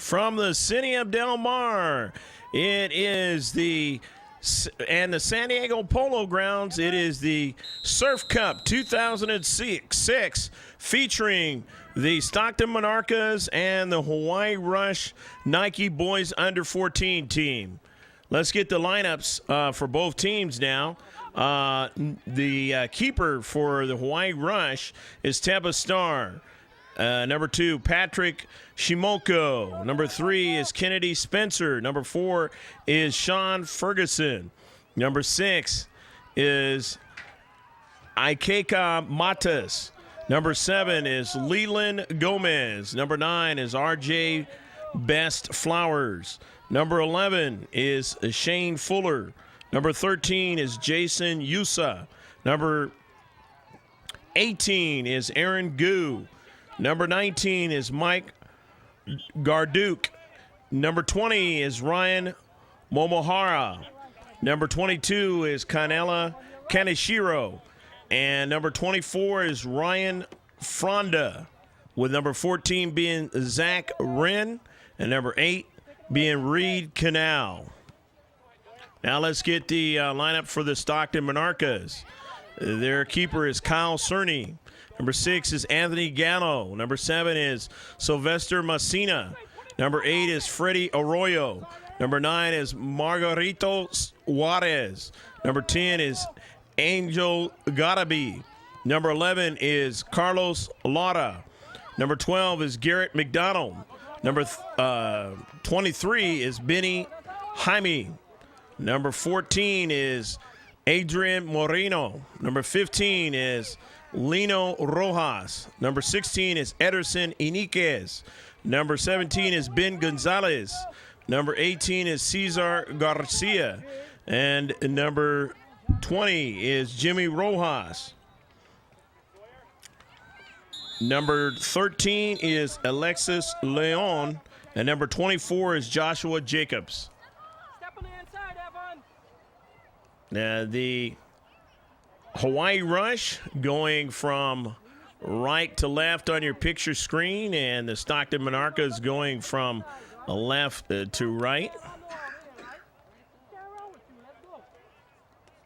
from the city of Del Mar. It is the San Diego Polo Grounds. It is the Surf Cup 2006 featuring the Stockton Monarchs and the Hawaii Rush Nike Boys Under 14 team. Let's get the lineups for both teams now. The keeper for the Hawaii Rush is Teba Star. Number 2, Patrick Shimoko. Number 3 is Kennedy Spencer. Number 4 is Sean Ferguson. Number 6 is Ikeka Matas. Number 7 is Leland Gomez. Number 9 is RJ Best Flowers. Number 11 is Shane Fuller. Number 13 is Jason Yusa. Number 18 is Aaron Gu. Number 19 is Mike Garduk. Number 20 is Ryan Momohara. Number 22 is Kanela Kaneshiro. And number 24 is Ryan Fronda, with number 14 being Zach Wren, and number 8 being Reed Canal. Now let's get the lineup for the Stockton Monarchs. Their keeper is Kyle Cerny. Number 6 is Anthony Gallo. Number 7 is Sylvester Messina. Number 8 is Freddie Arroyo. Number 9 is Margarito Juarez. Number 10 is Angel Garabi. Number 11 is Carlos Lara. Number 12 is Garrett McDonald. Number 23 is Benny Jaime. Number 14 is Adrian Moreno. Number 15 is Lino Rojas. Number 16 is Ederson Iniquez. Number 17 is Ben Gonzalez. Number 18 is Cesar Garcia. And number 20 is Jimmy Rojas. Number 13 is Alexis Leon. And number 24 is Joshua Jacobs. Now the Hawaii Rush going from right to left on your picture screen, and the Stockton Monarchs going from left to right.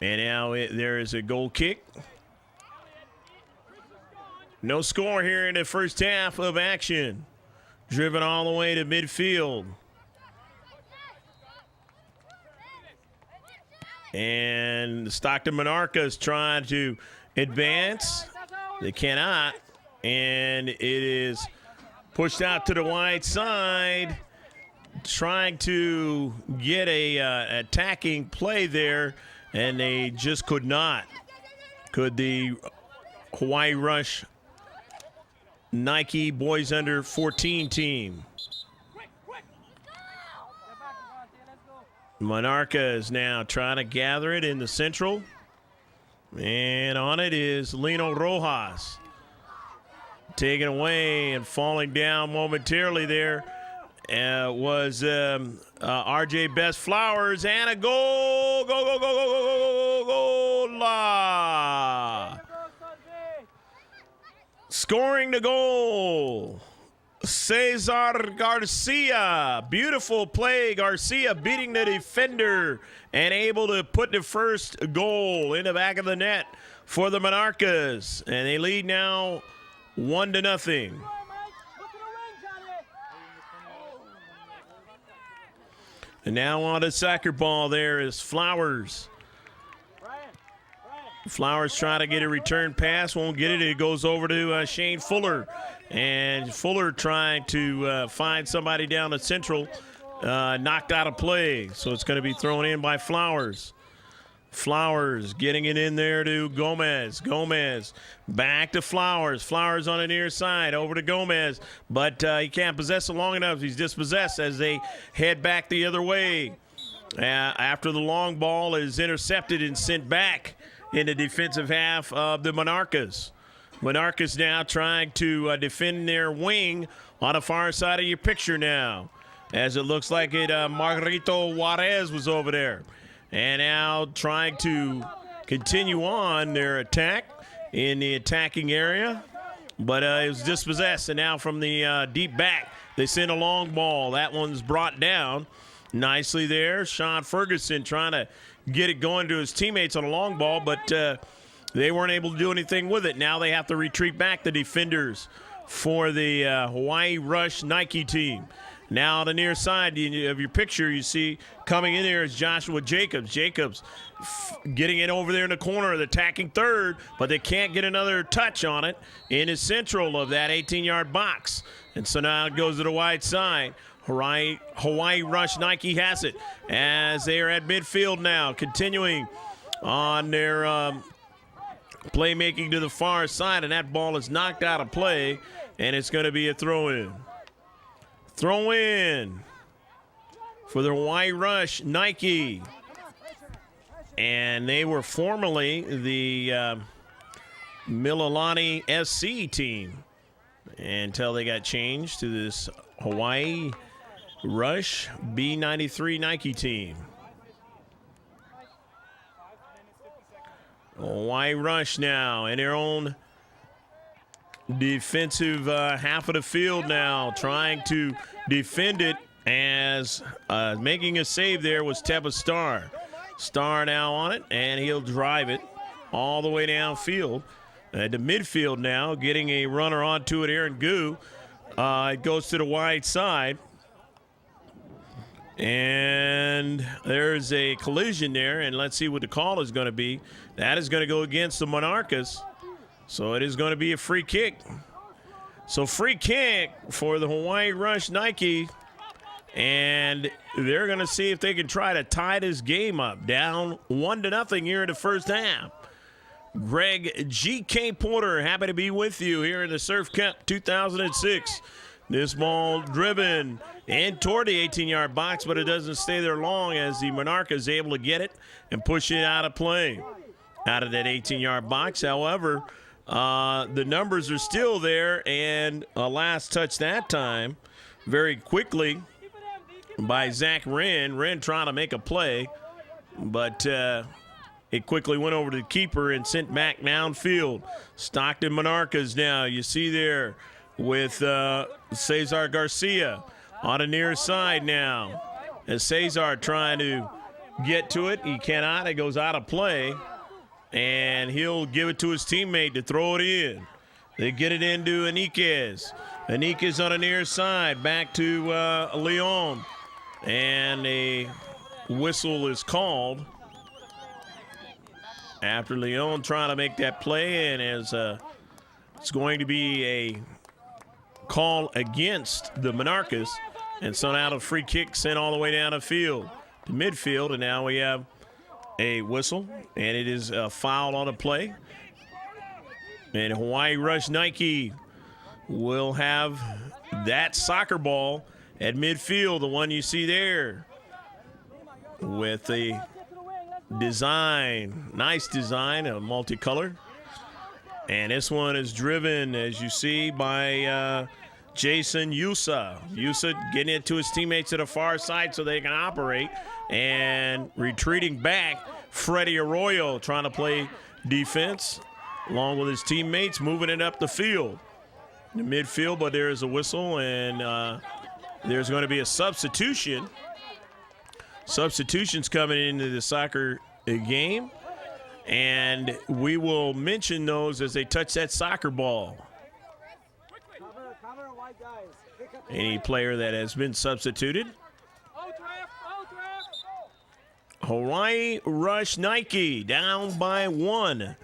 And now there is a goal kick. No score here in the first half of action. Driven all the way to midfield. And the Stockton Monarchs trying to advance. They cannot. And it is pushed out to the wide side. Trying to get a attacking play there. And they just could not. Could the Hawaii Rush Nike Boys Under 14 team. Monarca is now trying to gather it in the central. And on it is Lino Rojas. Taken away and falling down momentarily there was RJ Best Flowers, and a goal. Goal. Scoring the goal, Cesar Garcia. Beautiful play. Garcia beating the defender and able to put the first goal in the back of the net for the Monarchs. And they lead now 1-0. And now on the soccer ball there is Flowers. Flowers trying to get a return pass, won't get it. It goes over to Shane Fuller. And Fuller trying to find somebody down the central, knocked out of play. So it's going to be thrown in by Flowers. Flowers getting it in there to Gomez. Gomez back to Flowers. Flowers on the near side over to Gomez. But he can't possess it long enough. He's dispossessed as they head back the other way. After the long ball is intercepted and sent back in the defensive half of the Monarchs. Monarchs now trying to defend their wing on the far side of your picture now. As it looks like it, Margarito Juarez was over there. And now trying to continue on their attack in the attacking area but it was dispossessed. And now from the deep back, they send a long ball. That one's brought down nicely there. Sean Ferguson trying to get it going to his teammates on a long ball, but they weren't able to do anything with it. Now they have to retreat back, the defenders, for the Hawaii Rush Nike team. Now on the near side of your picture, you see coming in there is Joshua Jacobs. Jacobs getting it over there in the corner, attacking third, but they can't get another touch on it in the central of that 18-yard box. And so now it goes to the wide side. Hawaii Rush Nike has it as they are at midfield now, continuing on their playmaking to the far side, and that ball is knocked out of play, and it's going to be a throw-in. Throw-in for the Hawaii Rush Nike. And they were formerly the Mililani SC team until they got changed to this Hawaii Rush B93 Nike team. Hawaii Rush now in their own defensive half of the field now, trying to defend it as making a save there was Teba Starr. Starr now on it, and he'll drive it all the way downfield. To midfield now, getting a runner onto it, Aaron Gu. It goes to the wide side. And there's a collision there, and let's see what the call is going to be. That is going to go against the Monarchs. So it is going to be a free kick. So free kick for the Hawaii Rush Nike. And they're going to see if they can try to tie this game up. Down 1-0 here in the first half. Greg G.K. Porter, happy to be with you here in the Surf Cup 2006. This ball driven in toward the 18-yard box, but it doesn't stay there long as the Monarch is able to get it and push it out of play, out of that 18-yard box. However, the numbers are still there, and a last touch that time very quickly by Zach Wren. Wren trying to make a play, but it quickly went over to the keeper and sent back downfield. Stockton Monarchs now, you see there with Cesar Garcia on the near side now. As Cesar trying to get to it, he cannot. It goes out of play, and he'll give it to his teammate to throw it in. They get it into Aniquez. Aniquez on the near side, back to Leon. And a whistle is called after Leon trying to make that play, and as it's going to be a call against the Monarchs. And so now the free kick sent all the way down the field to midfield, and now we have a whistle, and it is a foul on a play. And Hawaii Rush Nike will have that soccer ball at midfield, the one you see there, with the design, nice design, a multicolored. And this one is driven, as you see, by Jason Yusa. Yusa getting it to his teammates to the far side so they can operate. And retreating back, Freddie Arroyo trying to play defense along with his teammates, moving it up the field. In the midfield, but there is a whistle, and there's going to be a substitution. Substitutions coming into the soccer game. And we will mention those as they touch that soccer ball. Any player that has been substituted. Hawaii Rush Nike down by 1.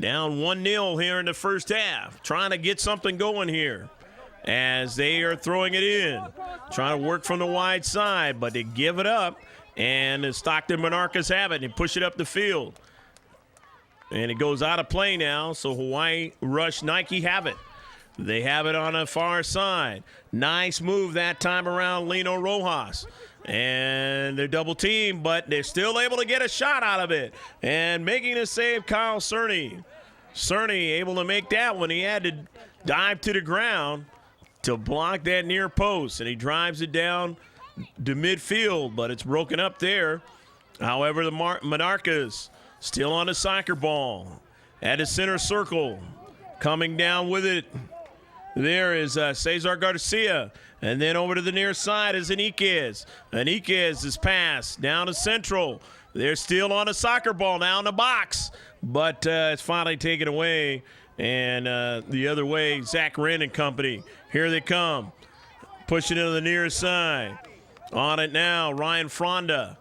Down 1-0 here in the first half. Trying to get something going here as they are throwing it in. Trying to work from the wide side, but they give it up. And the Stockton Monarchs have it and push it up the field. And it goes out of play now, so Hawaii Rush Nike have it. They have it on the far side. Nice move that time around, Lino Rojas. And they're double teamed, but they're still able to get a shot out of it. And making a save, Kyle Cerny. Cerny able to make that one. He had to dive to the ground to block that near post. And he drives it down to midfield, but it's broken up there. However, the Monarchs still on the soccer ball at the center circle. Coming down with it, there is Cesar Garcia. And then over to the near side is Enriquez. Enriquez is passed down to Central. They're still on a soccer ball now in the box. But it's finally taken away. And the other way, Zach Wren and company. Here they come. Pushing it to the near side. On it now, Ryan Fronda.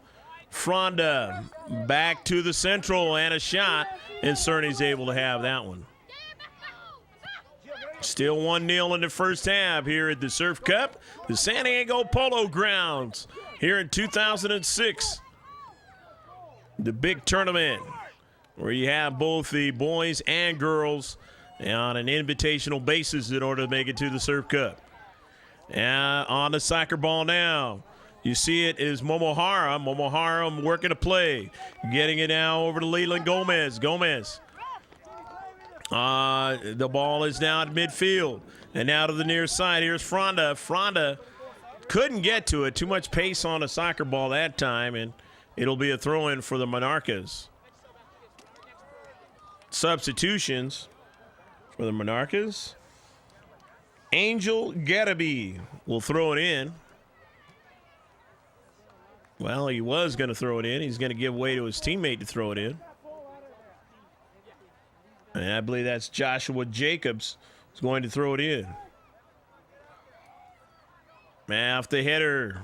Fronda back to the Central and a shot. And Cerny's able to have that one. Still 1-0 in the first half here at the Surf Cup, the San Diego Polo Grounds here in 2006. The big tournament where you have both the boys and girls on an invitational basis in order to make it to the Surf Cup. On the soccer ball now. You see it is Momohara. Momohara working a play. Getting it now over to Leland Gomez. Gomez. The ball is now at midfield. And now to the near side. Here's Fronda. Fronda couldn't get to it. Too much pace on a soccer ball that time. And it'll be a throw-in for the Monarchs. Substitutions for the Monarchs. Angel Garaby will throw it in. Well, he was going to throw it in. He's going to give way to his teammate to throw it in. And I believe that's Joshua Jacobs who's going to throw it in. Off the header.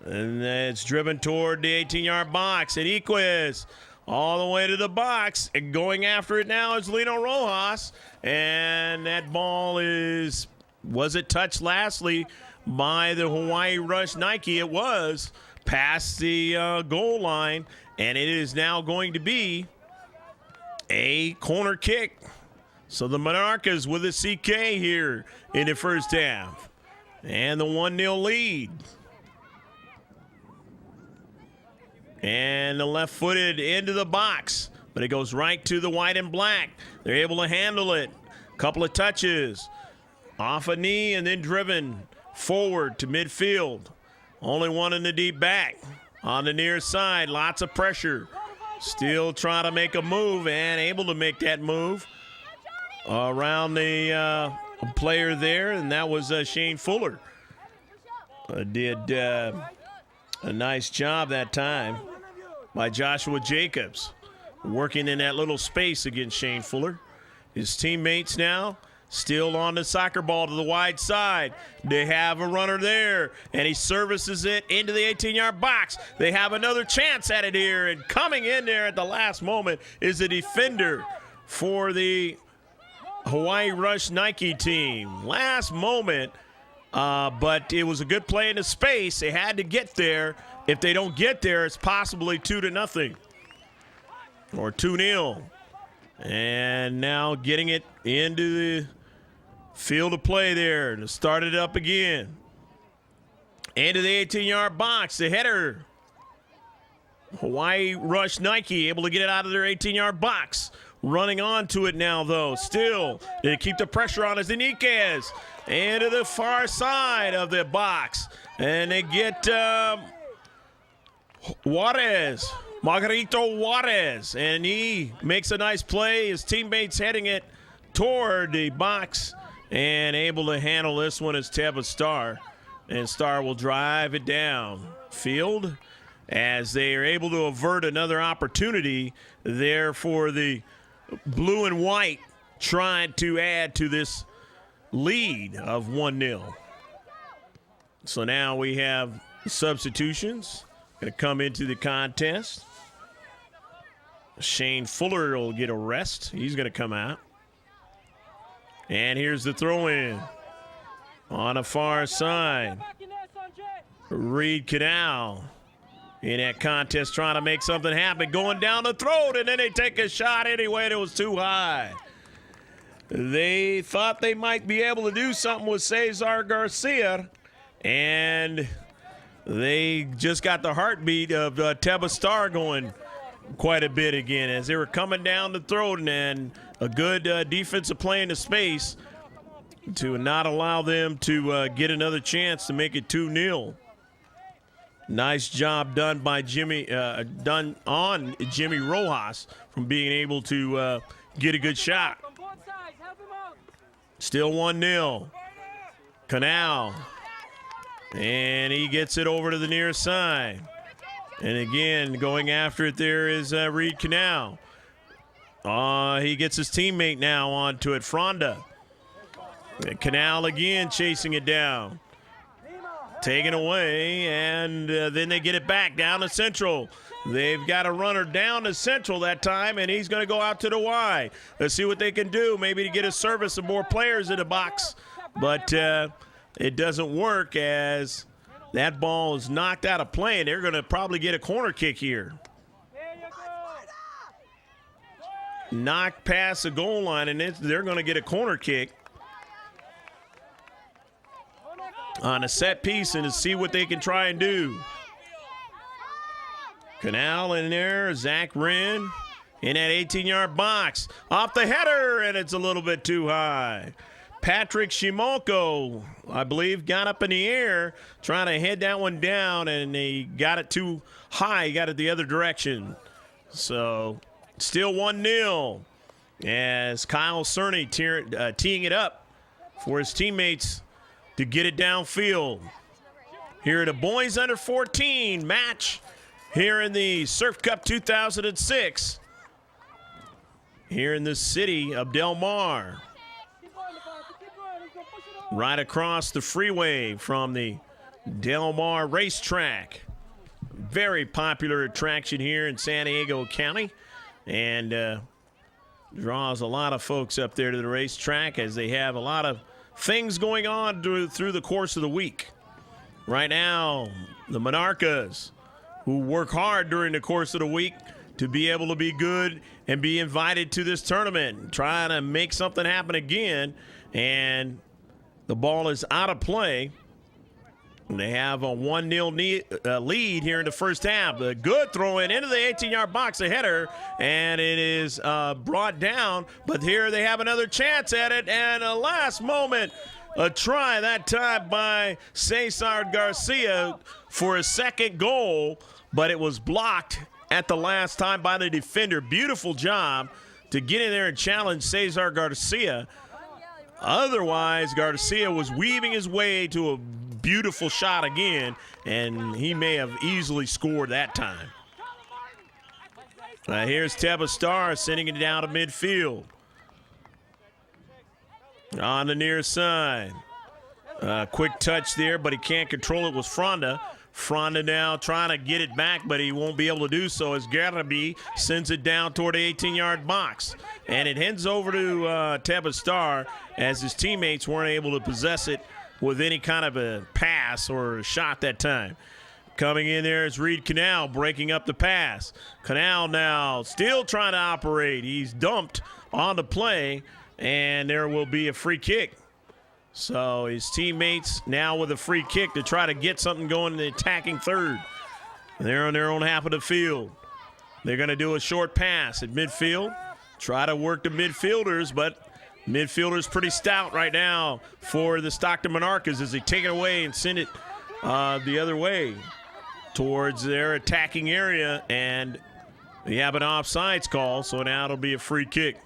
And it's driven toward the 18-yard box. And Enriquez all the way to the box. And going after it now is Lino Rojas. And that ball was it touched lastly by the Hawaii Rush Nike? It was past the goal line. And it is now going to be a corner kick. So the Monarchs with a CK here in the first half. And the 1-0 lead. And the left-footed into the box. But it goes right to the white and black. They're able to handle it. Couple of touches. Off a knee and then driven forward to midfield. Only one in the deep back. On the near side, lots of pressure. Still trying to make a move and able to make that move around the player there, and that was Shane Fuller. Did a nice job that time by Joshua Jacobs, working in that little space against Shane Fuller. His teammates now still on the soccer ball to the wide side. They have a runner there, and he services it into the 18-yard box. They have another chance at it here, and coming in there at the last moment is a defender for the Hawaii Rush Nike team. Last moment, but it was a good play in the space. They had to get there. If they don't get there, it's possibly 2-0 or 2-0. And now getting it into the field of play there to start it up again. Into the 18-yard box. The header. Hawaii Rush Nike able to get it out of their 18-yard box. Running onto it now, though. Still, they keep the pressure on as Enriquez. Into the far side of the box. And they get Juarez. Margarito Juarez. And he makes a nice play. His teammates heading it toward the box. And able to handle this one is Teba Starr. And Starr will drive it down field as they are able to avert another opportunity there for the blue and white, trying to add to this lead of 1-0. So now we have substitutions going to come into the contest. Shane Fuller will get a rest. He's going to come out. And here's the throw-in on the far side. Reed Canal in that contest trying to make something happen. Going down the throat, and then they take a shot anyway, and it was too high. They thought they might be able to do something with Cesar Garcia, and they just got the heartbeat of Teba Starr going quite a bit again as they were coming down the throat, and a good defensive play in the space to not allow them to get another chance to make it 2-0. Nice job done by Jimmy Rojas from being able to get a good shot. Still 1-0. Canal. And he gets it over to the near side. And again, going after it there is Reed Canal. He gets his teammate now onto it, Fronda. Canal again chasing it down. Taken away, and then they get it back down to Central. They've got a runner down to Central that time, and he's going to go out to the Y. Let's see what they can do, maybe to get a service of more players in the box. But it doesn't work as that ball is knocked out of play, and they're going to probably get a corner kick here. Knocked past the goal line, and they're going to get a corner kick on a set piece and to see what they can try and do. Canal in there, Zach Wren in that 18-yard box. Off the header, and it's a little bit too high. Patrick Shimoko, I believe, got up in the air trying to head that one down, and he got it too high. He got it the other direction. So still 1-0 as Kyle Cerny teeing it up for his teammates to get it downfield. Here at a boys under 14 match here in the Surf Cup 2006 here in the city of Del Mar. Right across the freeway from the Del Mar racetrack. Very popular attraction here in San Diego County, and draws a lot of folks up there to the racetrack as they have a lot of things going on through the course of the week. Right now, the Monarchs, who work hard during the course of the week to be able to be good and be invited to this tournament, trying to make something happen again, and the ball is out of play. They have a 1-0 lead here in the first half. A good throw in into the 18-yard box, a header, and it is brought down. But here they have another chance at it, and a last moment, a try that time by Cesar Garcia for a second goal, but it was blocked at the last time by the defender. Beautiful job to get in there and challenge Cesar Garcia. Otherwise, Garcia was weaving his way to a beautiful shot again, and he may have easily scored that time. Here's Teba Star sending it down to midfield. On the near side. Quick touch there, but he can't control it, was Fronda. Fronda now trying to get it back, but he won't be able to do so as Garabi sends it down toward the 18-yard box. And it heads over to Teba Star as his teammates weren't able to possess it with any kind of a pass or a shot that time. Coming in there is Reed Canal breaking up the pass. Canal now still trying to operate. He's dumped on the play, and there will be a free kick. So his teammates now with a free kick to try to get something going in the attacking third. They're on their own half of the field. They're going to do a short pass at midfield. Try to work the midfielders, but midfielders pretty stout right now for the Stockton Monarchs as they take it away and send it the other way towards their attacking area. And they have an offsides call, so now it'll be a free kick.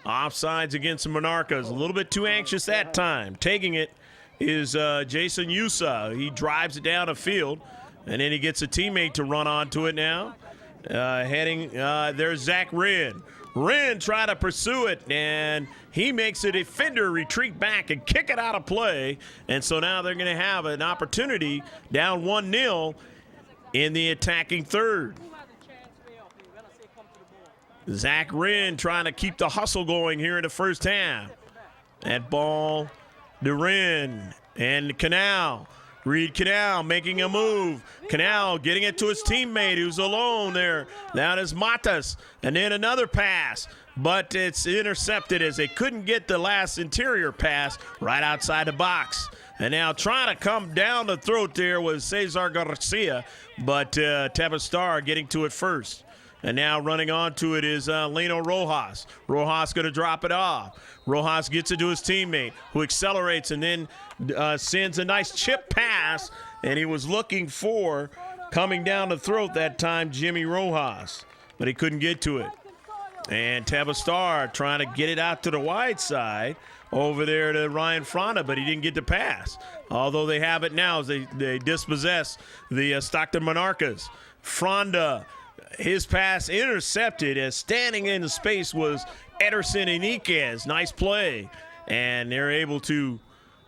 Offsides against the Monarchs. A little bit too anxious that time. Taking it is Jason Yusa. He drives it down the field, and then he gets a teammate to run onto it now. There's Zach Wren. Wren trying to pursue it, and he makes a defender retreat back and kick it out of play. And so now they're going to have an opportunity down 1-0 in the attacking third. Zach Wren trying to keep the hustle going here in the first half. That ball to Wren and Canal. Reed Canal making a move. Canal getting it to his teammate who's alone there. That is Matas. And then another pass. But it's intercepted as they couldn't get the last interior pass right outside the box. And now trying to come down the throat there was Cesar Garcia. But Teba Star getting to it first. And now running onto it is Leno Rojas. Rojas going to drop it off. Rojas gets it to his teammate who accelerates and then sends a nice chip pass. And he was looking for coming down the throat that time, Jimmy Rojas. But he couldn't get to it. And Teba Star trying to get it out to the wide side over there to Ryan Fronda, but he didn't get the pass. Although they have it now as they dispossess the Stockton Monarchs. Fronda, his pass intercepted as standing in the space was Ederson Enriquez. Nice play. And they're able to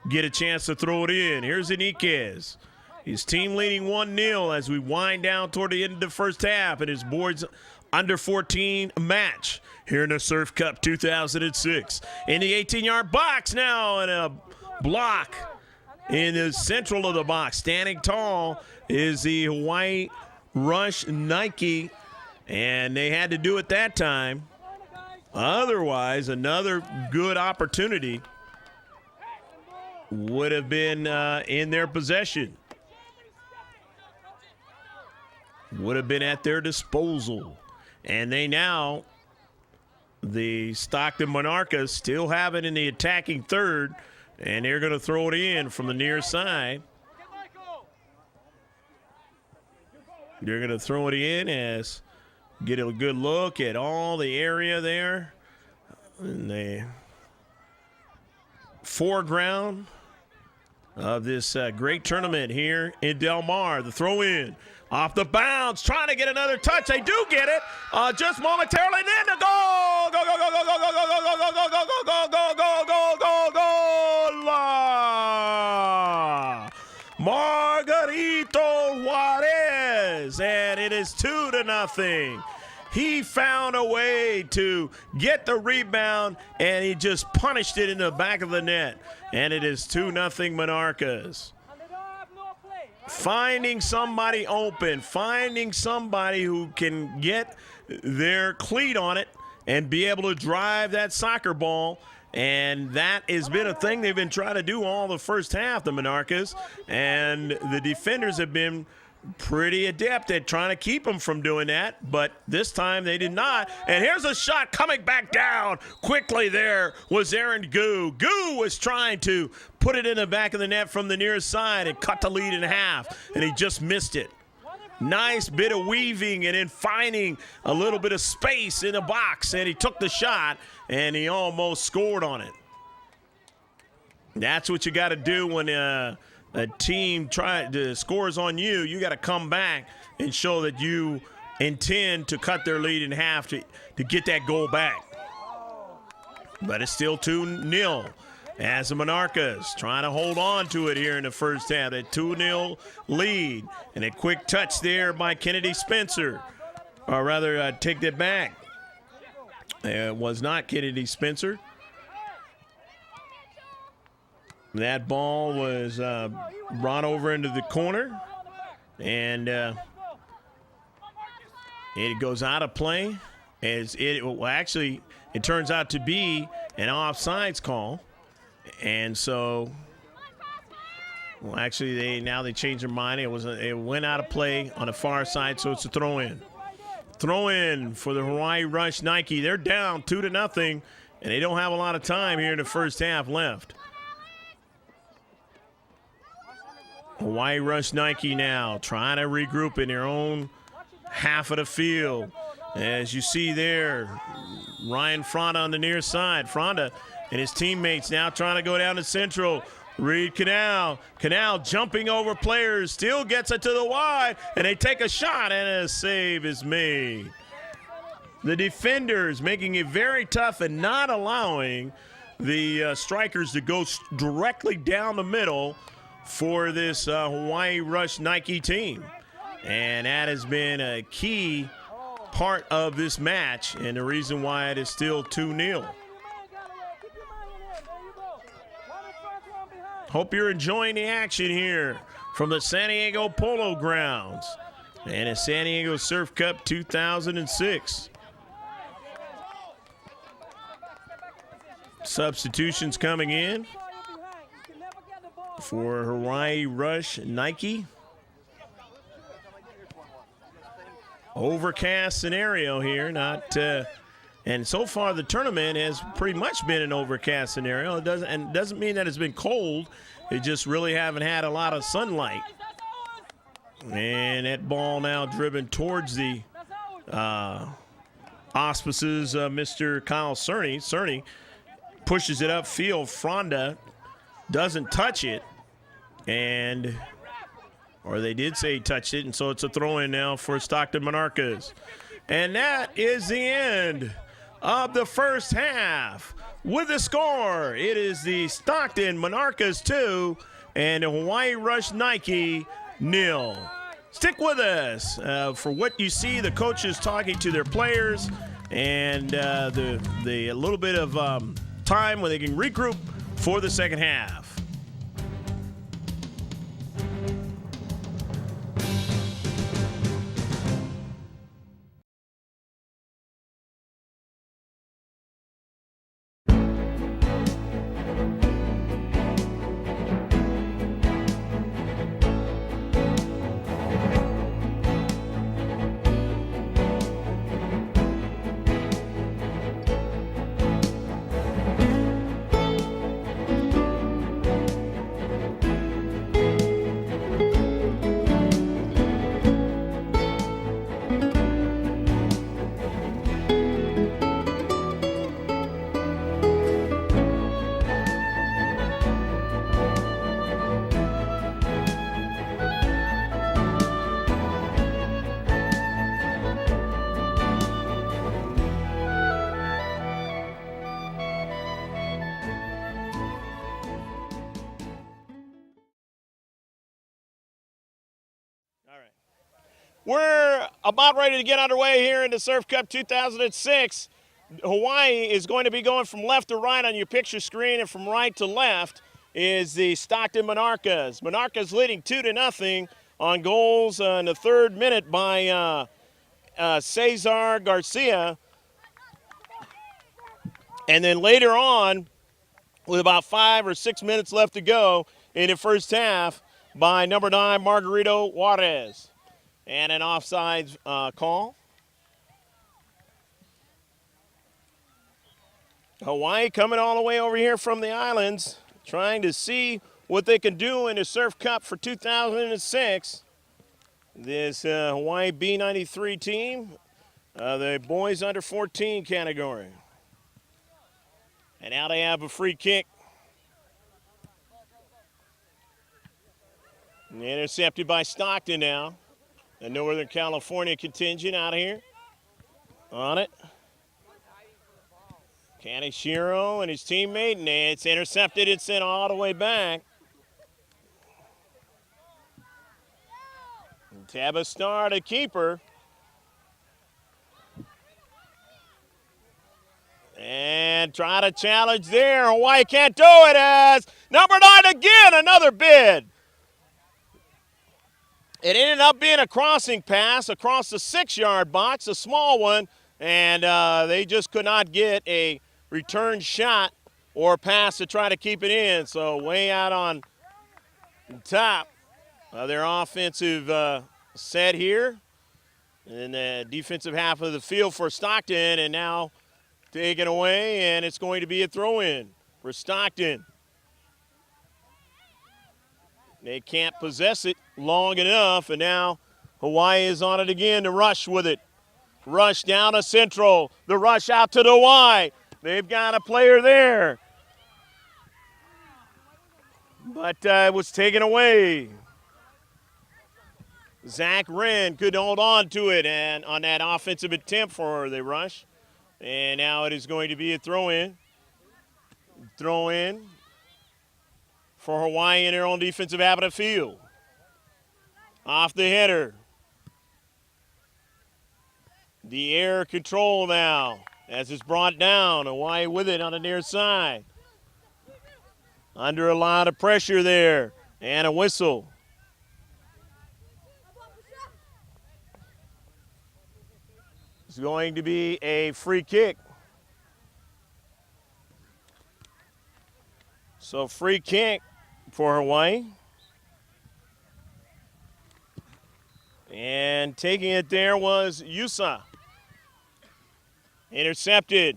get a chance to throw it in. Here's Enriquez. His team leading 1-0 as we wind down toward the end of the first half. And his boys under 14 match here in the Surf Cup 2006. In the 18-yard box now, and a block in the central of the box. Standing tall is the Hawaii Rush Nike, and they had to do it that time. Otherwise, another good opportunity would have been in their possession. Would have been at their disposal. And they now, the Stockton Monarchs, still have it in the attacking third, and they're going to throw it in from the near side. They're going to throw it in as get a good look at all the area there in the foreground of this great tournament here in Del Mar. The throw in off the bounce, trying to get another touch. They do get it just momentarily. And then the goal! Go, go, go, go, go, go, go, go, go, go, go, go, go, go, go, go, go, go! Margarito Juarez, and it is 2-0. He found a way to get the rebound, and he just punished it in the back of the net. And it is 2-0 Monarchs. Finding somebody open, finding somebody who can get their cleat on it and be able to drive that soccer ball. And that has been a thing they've been trying to do all the first half, the Monarchs. And the defenders have been pretty adept at trying to keep them from doing that, but this time they did not. And here's a shot coming back down quickly. There was Aaron Gu. Gu was trying to put it in the back of the net from the near side and cut the lead in half, and he just missed it. Nice bit of weaving and then finding a little bit of space in the box, and he took the shot, and he almost scored on it. That's what you got to do when a team scores on you. You got to come back and show that you intend to cut their lead in half to get that goal back. But it's still 2-0 as the Monarchs trying to hold on to it here in the first half. That 2-0 lead, and a quick touch there by Kennedy Spencer. Or rather, take that back. It was not Kennedy Spencer. That ball was brought over into the corner, and it goes out of play. It turns out to be an offsides call, and so they changed their mind. It went out of play on the far side, so it's a throw-in. Throw-in for the Hawaii Rush Nike. They're down 2-0, and they don't have a lot of time here in the first half left. Hawaii Rush Nike now trying to regroup in their own half of the field. As you see there, Ryan Fronda on the near side. Fronda and his teammates now trying to go down to central. Reed Canal jumping over players, still gets it to the wide, and they take a shot, and a save is made. The defenders making it very tough and not allowing the strikers to go directly down the middle for this Hawaii Rush Nike team. And that has been a key part of this match and the reason why it is still 2-0. Hope you're enjoying the action here from the San Diego Polo Grounds and the San Diego Surf Cup 2006. Substitutions coming in for Hawaii Rush Nike. Overcast scenario here, and so far the tournament has pretty much been an overcast scenario. It doesn't mean that it's been cold. It just really haven't had a lot of sunlight. And that ball now driven towards the auspices of Mr. Kyle Cerny. Cerny pushes it upfield. Fronda doesn't touch it, or they did say he touched it, and so it's a throw-in now for Stockton Monarchs. And that is the end of the first half. With the score, it is the Stockton Monarchs 2 and the Hawaii Rush Nike 0. Stick with us for what you see, the coaches talking to their players, and the little bit of time when they can regroup for the second half. We're about ready to get underway here in the Surf Cup 2006. Hawaii is going to be going from left to right on your picture screen, and from right to left is the Stockton Monarchs. Monarchs leading 2-0 on goals in the third minute by Cesar Garcia. And then later on, with about 5 or 6 minutes left to go in the first half, by number 9, Margarito Juarez. And an offside call. Hawaii coming all the way over here from the islands, trying to see what they can do in the Surf Cup for 2006. This Hawaii B93 team, the boys under 14 category. And now they have a free kick. Intercepted by Stockton now. The Northern California contingent out here on it. Kaneshiro and his teammate, and it's intercepted and sent all the way back. Tabastar, the keeper. And try to challenge there. Hawaii can't do it as number 9 again, another bid. It ended up being a crossing pass across the 6-yard box, a small one, and they just could not get a return shot or pass to try to keep it in. So way out on top of their offensive set here. And the defensive half of the field for Stockton, and now taken away, and it's going to be a throw-in for Stockton. They can't possess it long enough, and now Hawaii is on it again to rush with it. Rush down to Central. The rush out to the Y. They've got a player there. But it was taken away. Zach Wren could hold on to it and on that offensive attempt for the rush. And now it is going to be a throw-in. Throw-in for Hawaii in their own defensive half of the field. Off the header. The air control now as it's brought down. Hawaii with it on the near side. Under a lot of pressure there. And a whistle. It's going to be a free kick. So free kick for Hawaii. And taking it there was Yusa. Intercepted.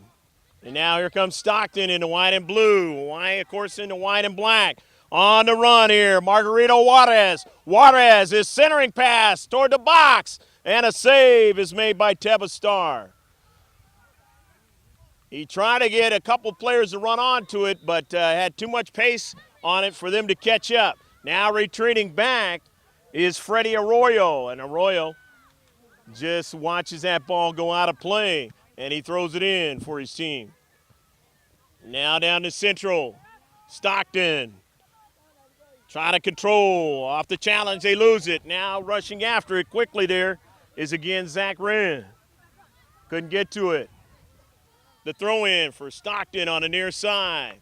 And now here comes Stockton in the white and blue. Hawaii, of course, in the white and black. On the run here, Margarito Juarez. Juarez is centering pass toward the box. And a save is made by Tabastar. He tried to get a couple players to run onto it, but had too much pace on it for them to catch up. Now retreating back is Freddie Arroyo, and Arroyo just watches that ball go out of play, and he throws it in for his team. Now down to Central. Stockton trying to control. Off the challenge, they lose it. Now rushing after it quickly there is again Zach Wren. Couldn't get to it. The throw in for Stockton on the near side.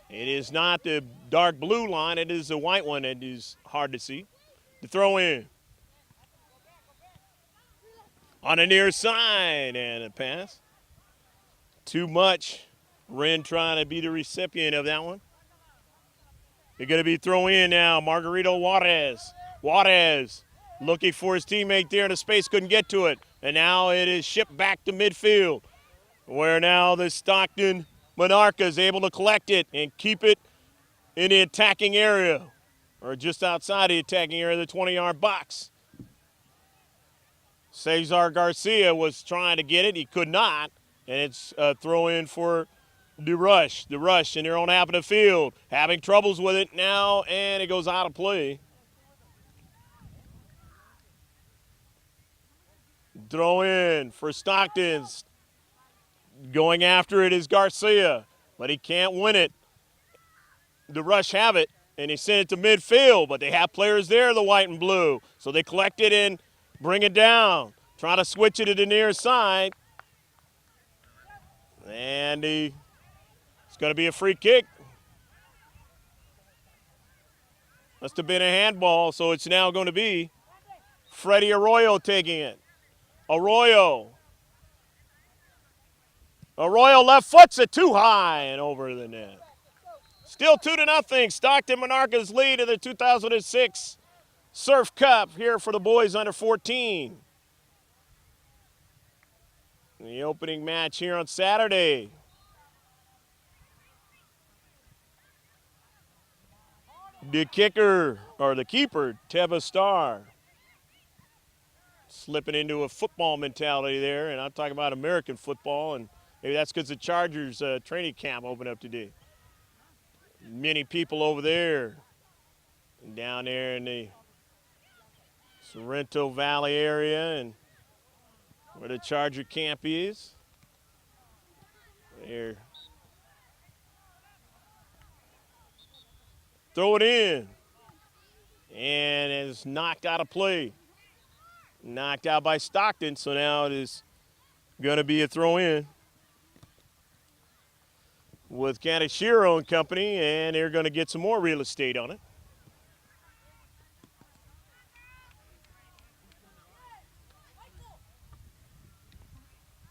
It is not the dark blue line, it is the white one that is hard to see. The throw in. On the near side, and a pass. Too much. Wren trying to be the recipient of that one. They're going to be throwing in now. Margarito Juarez. Juarez looking for his teammate there in the space, couldn't get to it. And now it is shipped back to midfield, where now the Stockton Monarchs is able to collect it and keep it in the attacking area, or just outside the attacking area of the 20-yard box. Cesar Garcia was trying to get it. He could not. And it's a throw in for DeRush. DeRush in their own half of the field. Having troubles with it now, and it goes out of play. Throw in for Stockton's. Going after it is Garcia, but he can't win it. DeRush have it, and he sent it to midfield, but they have players there, the white and blue. So they collect it and bring it down. Trying to switch it to the near side. And it's going to be a free kick. Must have been a handball, so it's now going to be Freddie Arroyo taking it. Arroyo left foots it too high and over the net. Still 2-0. Stockton Monarchs lead in the 2006 Surf Cup here for the boys under 14. The opening match here on Saturday. The kicker, or the keeper, Teva Starr. Slipping into a football mentality there, and I'm talking about American football, and maybe that's because the Chargers training camp opened up today. Many people over there, down there in the Sorrento Valley area, and where the Charger camp is. There. Throw it in. And it's knocked out of play. Knocked out by Stockton, so now it is going to be a throw in with Kaneshiro and company, and they're going to get some more real estate on it.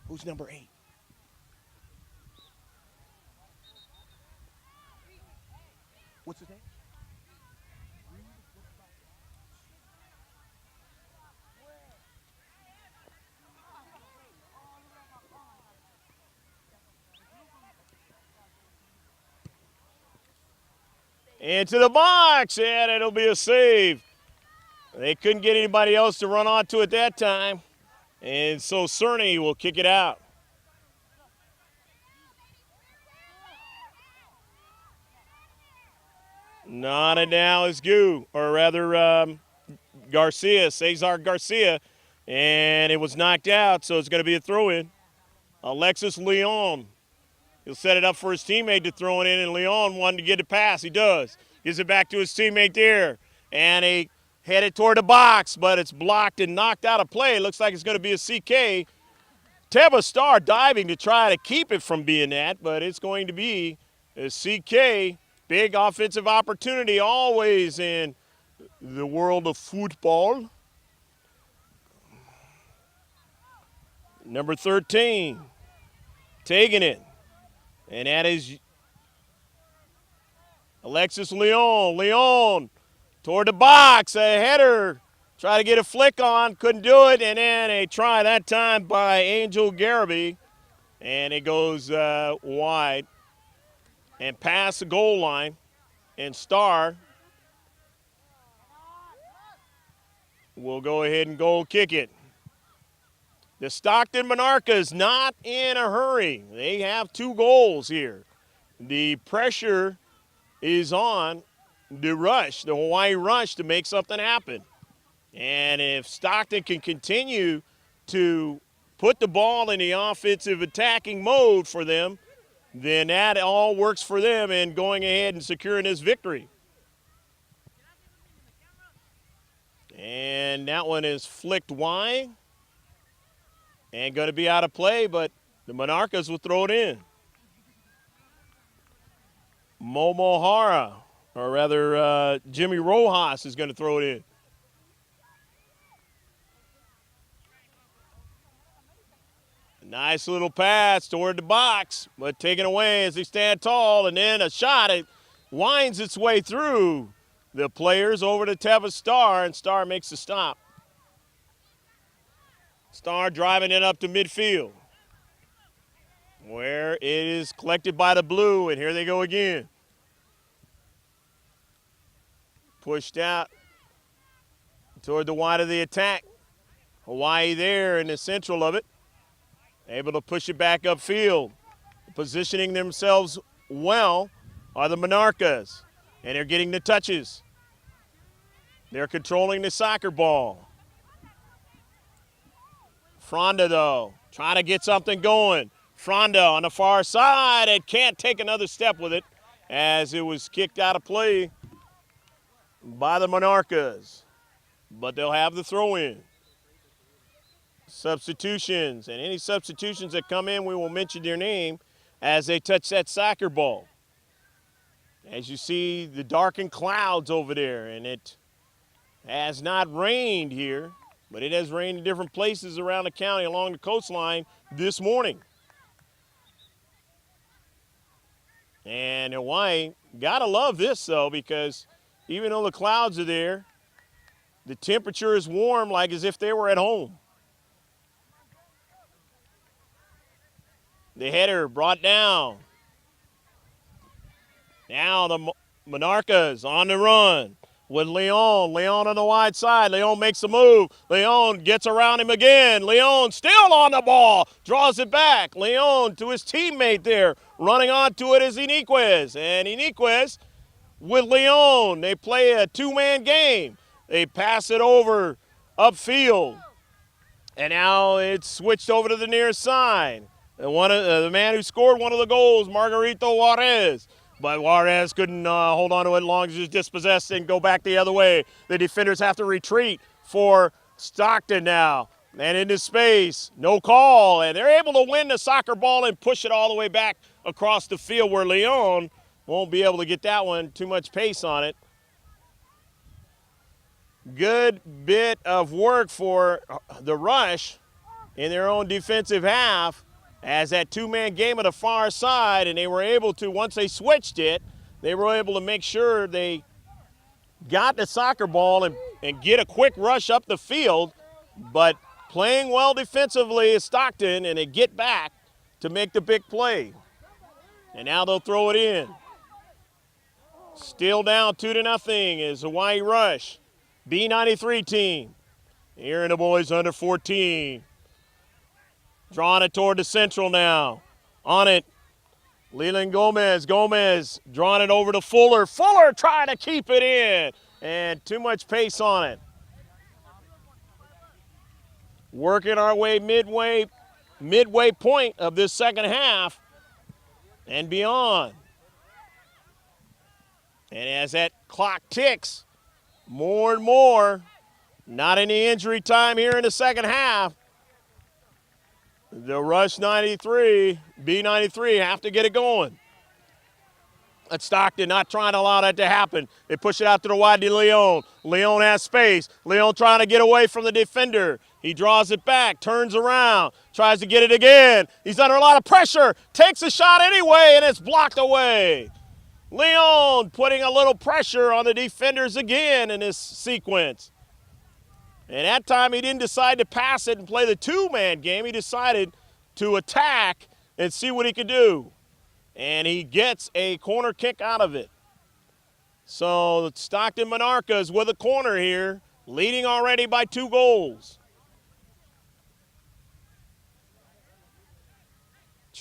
Who's number 8? What's his name? Into the box, and it'll be a save. They couldn't get anybody else to run onto it that time, and so Cerny will kick it out. Not it now is Garcia, Cesar Garcia, and it was knocked out, so it's going to be a throw-in. Alexis Leon. He'll set it up for his teammate to throw it in, and Leon wanted to get a pass. He does. Gives it back to his teammate there. And he headed toward the box, but it's blocked and knocked out of play. Looks like it's going to be a CK. Teva Starr diving to try to keep it from being that, but it's going to be a CK. Big offensive opportunity always in the world of football. Number 13, taking it. And that is Alexis Leon. Leon toward the box, a header. Try to get a flick on, couldn't do it. And then a try that time by Angel Garibay. And it goes wide and past the goal line. And Starr will go ahead and goal kick it. The Stockton Monarchs not in a hurry. They have 2 goals here. The pressure is on the Rush, the Hawaii Rush, to make something happen. And if Stockton can continue to put the ball in the offensive attacking mode for them, then that all works for them in going ahead and securing this victory. And that one is flicked wide and going to be out of play, but the Monarchs will throw it in. Momohara, or rather Jimmy Rojas, is going to throw it in. Nice little pass toward the box, but taken away as they stand tall, and then a shot. It winds its way through the players over to Teva Star, and Star makes the stop. Star driving it up to midfield, where it is collected by the Blue, and here they go again. Pushed out toward the wide of the attack. Hawaii there in the central of it. Able to push it back upfield. Positioning themselves well are the Monarchs, and they're getting the touches. They're controlling the soccer ball. Fronda, though, trying to get something going. Fronda on the far side and can't take another step with it as it was kicked out of play by the Monarchs. But they'll have the throw-in. Substitutions, and any substitutions that come in, we will mention their name as they touch that soccer ball. As you see the darkened clouds over there, and it has not rained here, but it has rained in different places around the county along the coastline this morning. And Hawaii, gotta love this though, because even though the clouds are there, the temperature is warm like as if they were at home. The header brought down. Now the Monarchs on the run with Leon. Leon on the wide side. Leon makes a move. Leon gets around him again. Leon still on the ball. Draws it back. Leon to his teammate there. Running onto it is Iniquez. And Iniquez with Leon. They play a 2-man game. They pass it over upfield. And now it's switched over to the near side. And the man who scored one of the goals, Margarito Juarez. But Juarez couldn't hold on to it as long as he was dispossessed and go back the other way. The defenders have to retreat for Stockton now. And into space, no call. And they're able to win the soccer ball and push it all the way back across the field where Leon won't be able to get that one. Too much pace on it. Good bit of work for the Rush in their own defensive half. As that 2-man game at the far side, and they were able to, once they switched it, they were able to make sure they got the soccer ball and get a quick rush up the field, but playing well defensively is Stockton, and they get back to make the big play. And now they'll throw it in. Still down 2-0 is Hawaii Rush, B93 team. Here in the boys under 14. Drawing it toward the central now. On it, Leland Gomez. Gomez drawing it over to Fuller. Fuller trying to keep it in. And too much pace on it. Working our way midway point of this second half and beyond. And as that clock ticks, more and more, not any injury time here in the second half. The Rush 93, B93 have to get it going. That's Stockton not trying to allow that to happen. They push it out to the wide to Leon. Leon has space. Leon trying to get away from the defender. He draws it back, turns around, tries to get it again. He's under a lot of pressure, takes a shot anyway, and it's blocked away. Leon putting a little pressure on the defenders again in this sequence. And that time he didn't decide to pass it and play the 2-man game. He decided to attack and see what he could do. And he gets a corner kick out of it. So the Stockton Monarchs with a corner here, leading already by 2 goals.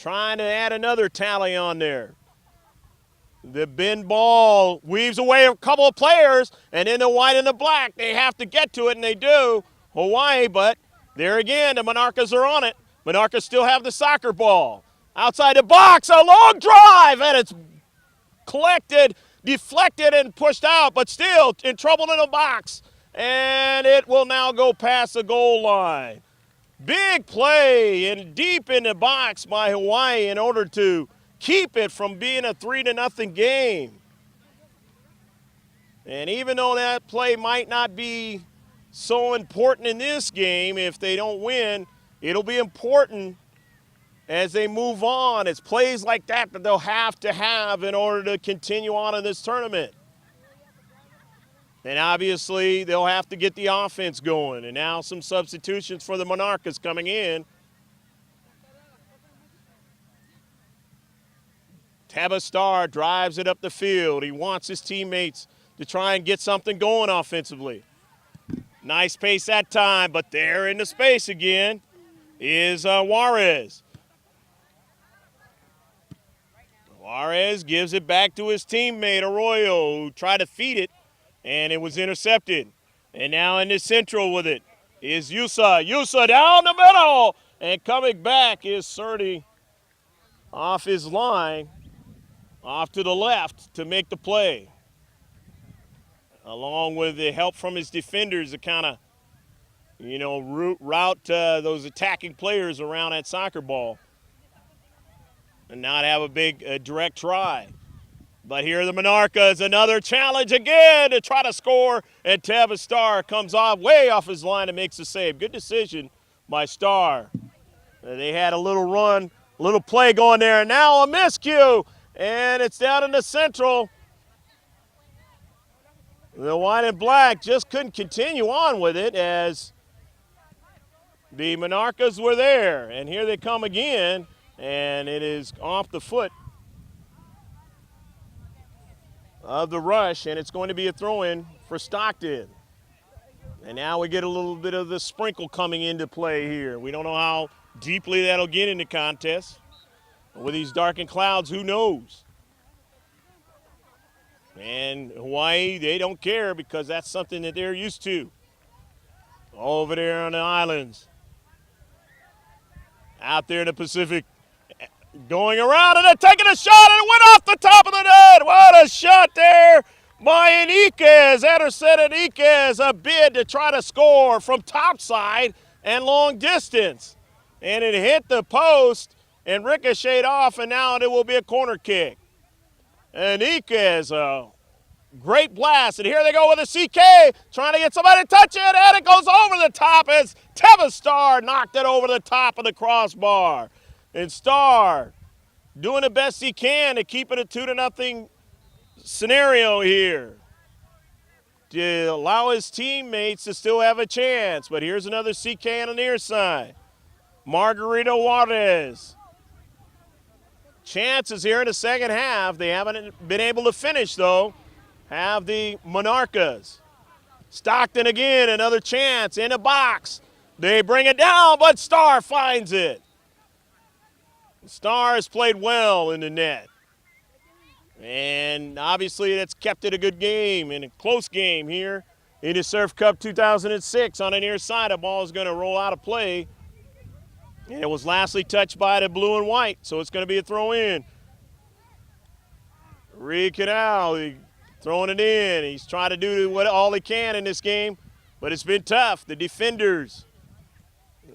trying to add another tally on there. The bend ball weaves away a couple of players, and in the white and the black, they have to get to it, and they do. Hawaii, but there again, the Monarchs are on it. Monarchs still have the soccer ball. Outside the box, a long drive, and it's collected, deflected, and pushed out, but still in trouble in the box. And it will now go past the goal line. Big play and deep in the box by Hawaii in order to keep it from being a 3-0 game. And even though that play might not be so important in this game, if they don't win, it'll be important as they move on. It's plays like that that they'll have to have in order to continue on in this tournament. And obviously, they'll have to get the offense going. And now some substitutions for the Monarchs coming in. Teba Star drives it up the field. He wants his teammates to try and get something going offensively. Nice pace that time, but there in the space again is Juarez. Juarez gives it back to his teammate Arroyo, who tried to feed it, and it was intercepted. And now in the central with it is Yusa. Yusa down the middle, and coming back is Surdy off his line, off to the left to make the play, along with the help from his defenders to kind of, route those attacking players around that soccer ball and not have a big direct try. But here are the Monarchs, another challenge again to try to score, and Teba Star comes way off his line and makes the save. Good decision by Star. They had a little run, a little play going there, and now a miscue, and it's down in the central. The white and black just couldn't continue on with it as the Monarchs were there. And here they come again, and it is off the foot of the rush, and it's going to be a throw-in for Stockton. And now we get a little bit of the sprinkle coming into play here. We don't know how deeply that'll get in the contest. With these darkened clouds, who knows? And Hawaii, they don't care because that's something that they're used to over there on the islands. Out there in the Pacific, going around and then taking a shot, and it went off the top of the net. What a shot there by Enriquez. Ederson Enriquez, a bid to try to score from topside and long distance. And it hit the post and ricocheted off, and now it will be a corner kick. Enriquez, a great blast, and here they go with a CK, trying to get somebody to touch it, and it goes over the top as Teba Star knocked it over the top of the crossbar. And Star doing the best he can to keep it a 2-0 scenario here, to allow his teammates to still have a chance. But here's another CK on the near side. Margarito Juarez. Chances here in the second half. They haven't been able to finish, though, have the Monarchs. Stockton again, another chance in the box. They bring it down, but Star finds it. Star has played well in the net. And obviously that's kept it a good game and a close game here in the Surf Cup 2006. On the near side, the ball is going to roll out of play. And it was lastly touched by the blue and white, so it's going to be a throw-in. Reed Canal throwing it in. He's trying to do all he can in this game, but it's been tough. The defenders,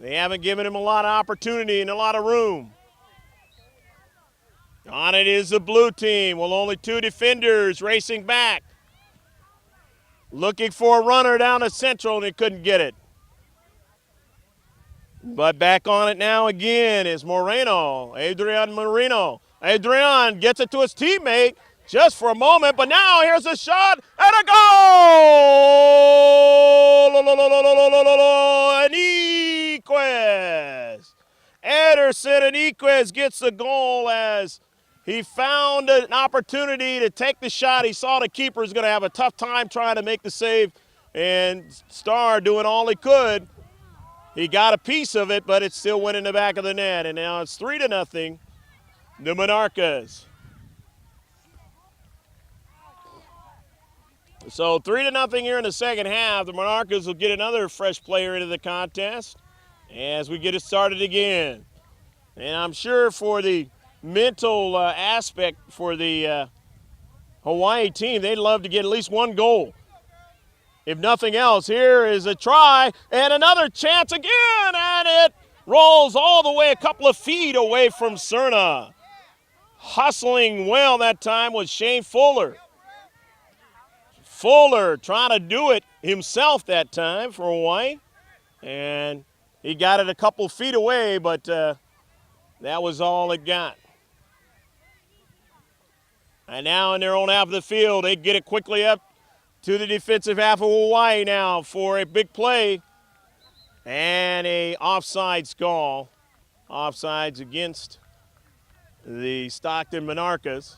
they haven't given him a lot of opportunity and a lot of room. On it is the blue team. Well, only two defenders racing back. Looking for a runner down the central, and they couldn't get it. But back on it now again is Moreno, Adrian Moreno. Adrian gets it to his teammate just for a moment, but now here's a shot and a goal! Enriquez. Ederson Enriquez gets the goal as he found an opportunity to take the shot. He saw the keeper was going to have a tough time trying to make the save, and Star doing all he could. He got a piece of it, but it still went in the back of the net, and now it's 3-0 the Monarchs. So 3-0 here in the second half. The Monarchs will get another fresh player into the contest as we get it started again. And I'm sure for the mental aspect for the Hawaii team, they'd love to get at least one goal. If nothing else, here is a try and another chance again, and it rolls all the way a couple of feet away from Cerna. Hustling well that time was Shane Fuller. Fuller trying to do it himself that time for Hawaii, and he got it a couple feet away, but that was all it got. And now in their own half of the field, they get it quickly up to the defensive half of Hawaii now for a big play and a offsides call. Offsides against the Stockton Monarchs.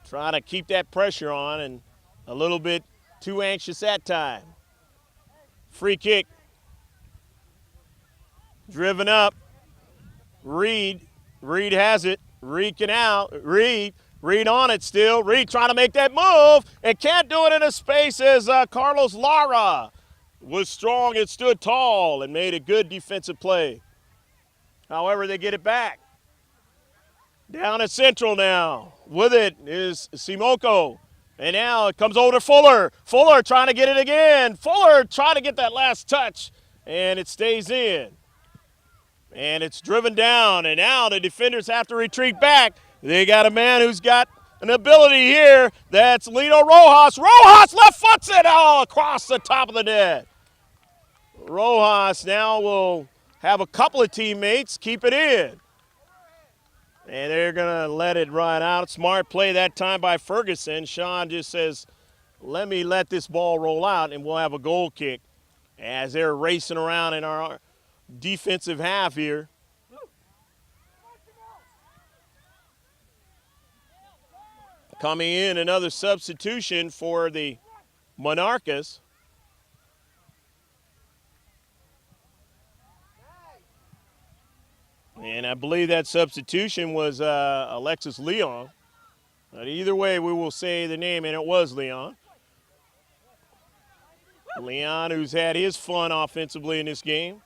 Trying to keep that pressure on and a little bit too anxious that time. Free kick. Driven up. Reed. Reed has it. Reed can out. Reed on it still. Reed trying to make that move and can't do it in a space as Carlos Lara was strong and stood tall and made a good defensive play. However, they get it back. Down at Central now. With it is Simoko. And now it comes over to Fuller. Fuller trying to get it again. Fuller trying to get that last touch. And it stays in. And it's driven down. And now the defenders have to retreat back. They got a man who's got an ability here. That's Lino Rojas. Rojas left foots it all across the top of the net. Rojas now will have a couple of teammates keep it in. And they're going to let it run out. Smart play that time by Ferguson. Sean just says, let me let this ball roll out, and we'll have a goal kick as they're racing around in our defensive half here. Coming in, another substitution for the Monarchs. And I believe that substitution was Alexis Leon. But either way, we will say the name, and it was Leon. Leon, who's had his fun offensively in this game.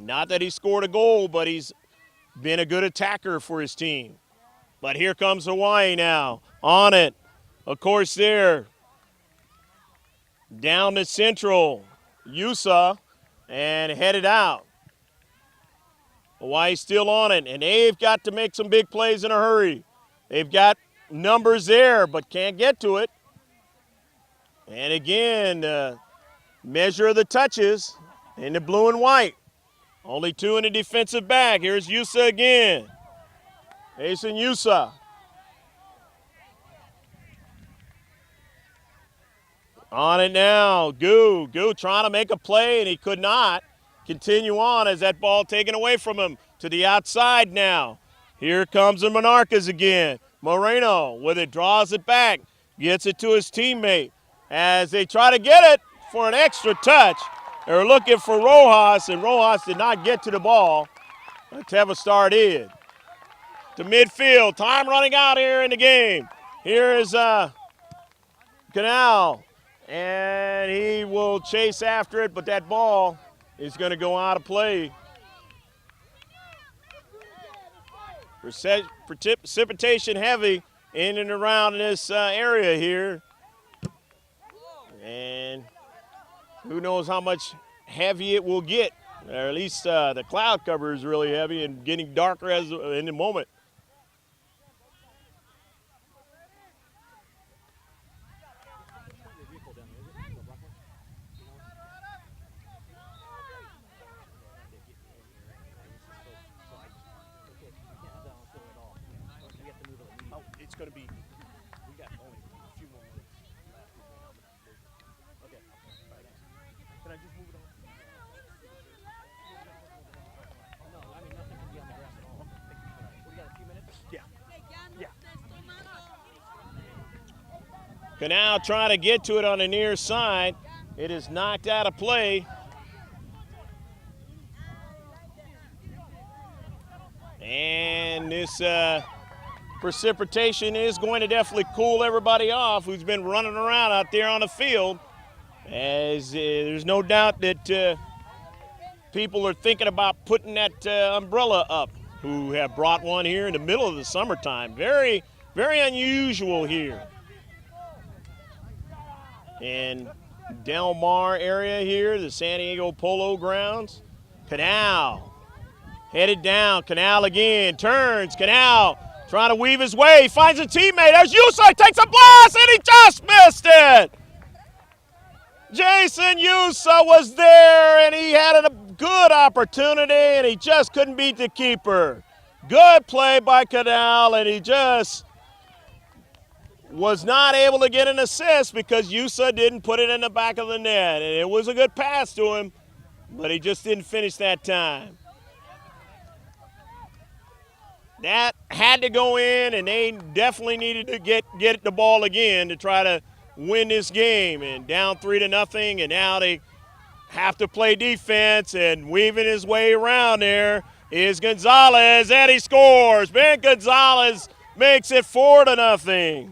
Not that he scored a goal, but he's been a good attacker for his team. But here comes Hawaii now. On it. Of course, there. Down to Central. Yusa. And headed out. Hawaii still on it. And they've got to make some big plays in a hurry. They've got numbers there, but can't get to it. And again, measure of the touches in the blue and white. Only two in the defensive back. Here's Yusa again. Asen Yusa. On it now. Gu trying to make a play, and he could not continue on as that ball taken away from him to the outside now. Here comes the Monarchs again. Moreno with it, draws it back, gets it to his teammate as they try to get it for an extra touch. They're looking for Rojas, and Rojas did not get to the ball. Let's have a start in. To midfield, time running out here in the game. Here is Canal, and he will chase after it, but that ball is going to go out of play. Precipitation heavy in and around this area here. And who knows how much heavy it will get. Or at least the cloud cover is really heavy and getting darker as in the moment. It's going to be, we got only a few more minutes left. Okay. All right. Can I just move it on? No, I mean, nothing can be on the grass at all. We got a few minutes? Yeah. Canal trying to get to it on the near side. It is knocked out of play. And this precipitation is going to definitely cool everybody off who's been running around out there on the field, as there's no doubt that people are thinking about putting that umbrella up, who have brought one here in the middle of the summertime. Very, very unusual here. And Del Mar area here, the San Diego Polo Grounds. Canal headed down. Canal again, turns. Canal trying to weave his way, finds a teammate. There's Yusai, takes a blast, and he just missed it. Jason Yusa was there, and he had a good opportunity, and he just couldn't beat the keeper. Good play by Canal, and he just was not able to get an assist because Yusa didn't put it in the back of the net. And it was a good pass to him, but he just didn't finish that time. That had to go in, and they definitely needed to get the ball again to try to win this game. And down 3-0, and now they have to play defense, and weaving his way around there is Gonzalez, and he scores. Ben Gonzalez makes it 4-0.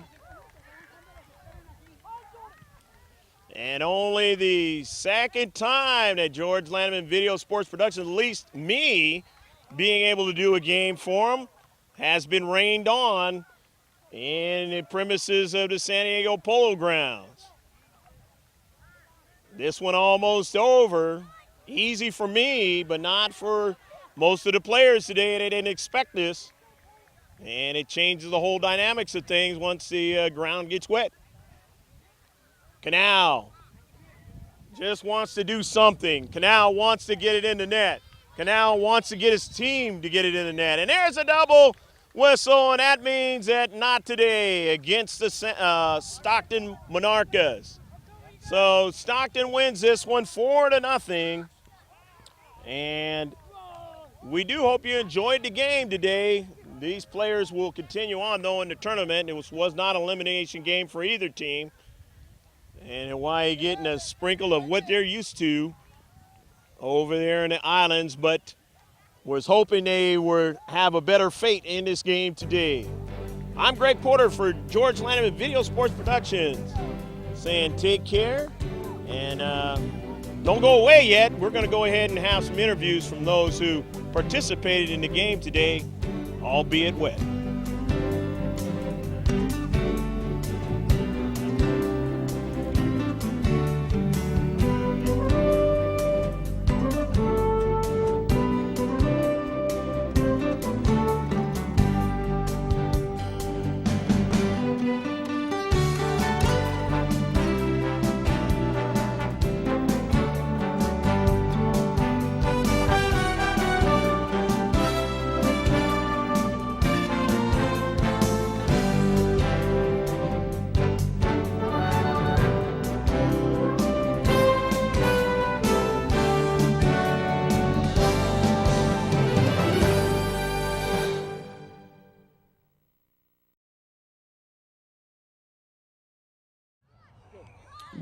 And only the second time that George Lanneman Video Sports Productions, at least me, being able to do a game for him, has been rained on in the premises of the San Diego Polo Grounds. This one almost over. Easy for me, but not for most of the players today. They didn't expect this. And it changes the whole dynamics of things once the ground gets wet. Canal just wants to do something. Canal wants to get it in the net. Canal wants to get his team to get it in the net. And there's a double whistle, and that means that not today against the Stockton Monarchs. So Stockton wins this one 4-0. And we do hope you enjoyed the game today. These players will continue on, though, in the tournament. It was not an elimination game for either team. And Hawaii getting a sprinkle of what they're used to over there in the islands, but was hoping they would have a better fate in this game today. I'm Greg Porter for George Lanneman Video Sports Productions, saying take care, and don't go away yet. We're going to go ahead and have some interviews from those who participated in the game today, albeit wet.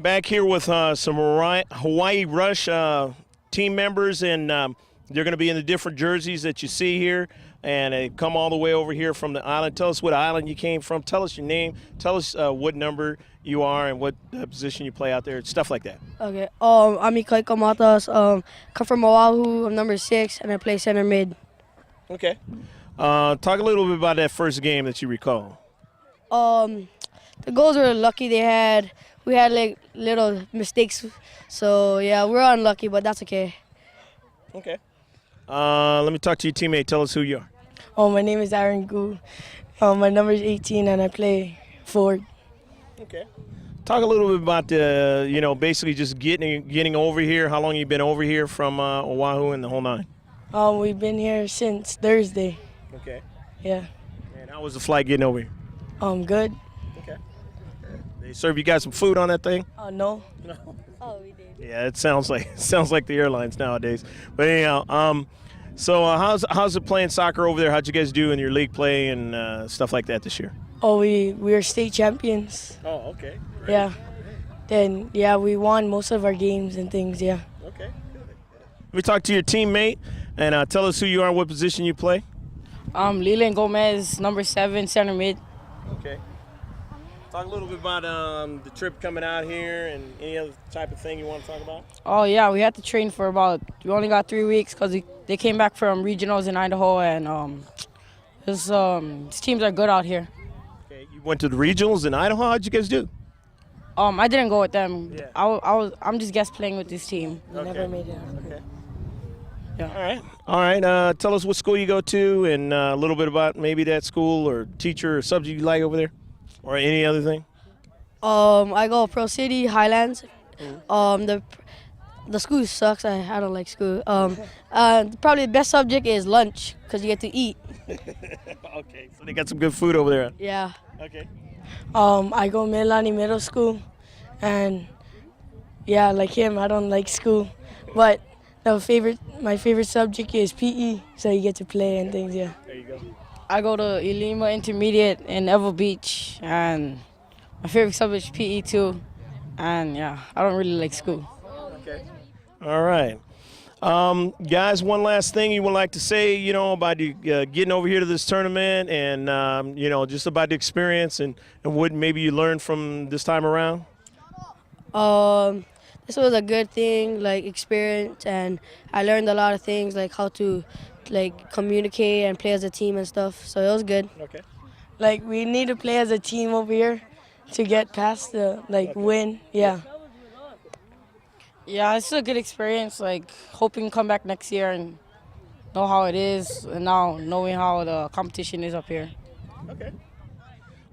Back here with some Hawaii Rush team members, and they're going to be in the different jerseys that you see here, and they come all the way over here from the island. Tell us what island you came from. Tell us your name. Tell us what number you are and what position you play out there, stuff like that. Okay. I'm Ikaika Matas. Come from Oahu. I'm number 6, and I play center mid. Okay. Talk a little bit about that first game that you recall. The goals were lucky. We had like little mistakes, so yeah, we're unlucky, but that's okay. Okay. Let me talk to your teammate. Tell us who you are. My name is Aaron Gu. My number is 18, and I play forward. Okay. Talk a little bit about the, basically just getting over here. How long you been over here from Oahu and the whole nine? We've been here since Thursday. Okay. Yeah. And how was the flight getting over here? Good. Okay. They serve you guys some food on that thing? No. No. Oh, we did. Yeah, it sounds like the airlines nowadays. But anyhow, so how's it playing soccer over there? How'd you guys do in your league play and stuff like that this year? We are state champions. Oh, okay. Great. Yeah. Then we won most of our games and things. Yeah. Okay. Good. Let me talk to your teammate and tell us who you are, and what position you play. Leland Gomez, number 7, center mid. Okay. Talk a little bit about the trip coming out here and any other type of thing you want to talk about. Oh yeah, we had to train for we only got 3 weeks because they came back from regionals in Idaho, and these teams are good out here. Okay. You went to the regionals in Idaho. How'd you guys do? I didn't go with them. Yeah. I'm just guest playing with this team. Okay. Never made it. Okay. Yeah. All right. Tell us what school you go to and a little bit about maybe that school or teacher or subject you like over there, or any other thing. I go Pro City Highlands. The school sucks. I don't like school. Probably the best subject is lunch because you get to eat. Okay. So they got some good food over there. Yeah. Okay. I go Milani Middle School, and yeah, like him, I don't like school, but my favorite subject is PE, so you get to play and things. Yeah. There you go. I go to Elima Intermediate in Evel Beach, and my favorite subject is PE too, and yeah, I don't really like school. Okay. All right. Guys, one last thing you would like to say, about you getting over here to this tournament and, just about the experience and what maybe you learned from this time around? This was a good thing, like experience, and I learned a lot of things, like how to communicate and play as a team and stuff. So it was good. Okay. Like we need to play as a team over here to get past the win. Yeah. Yeah, it's a good experience. Like hoping to come back next year and know how it is, and now knowing how the competition is up here. Okay.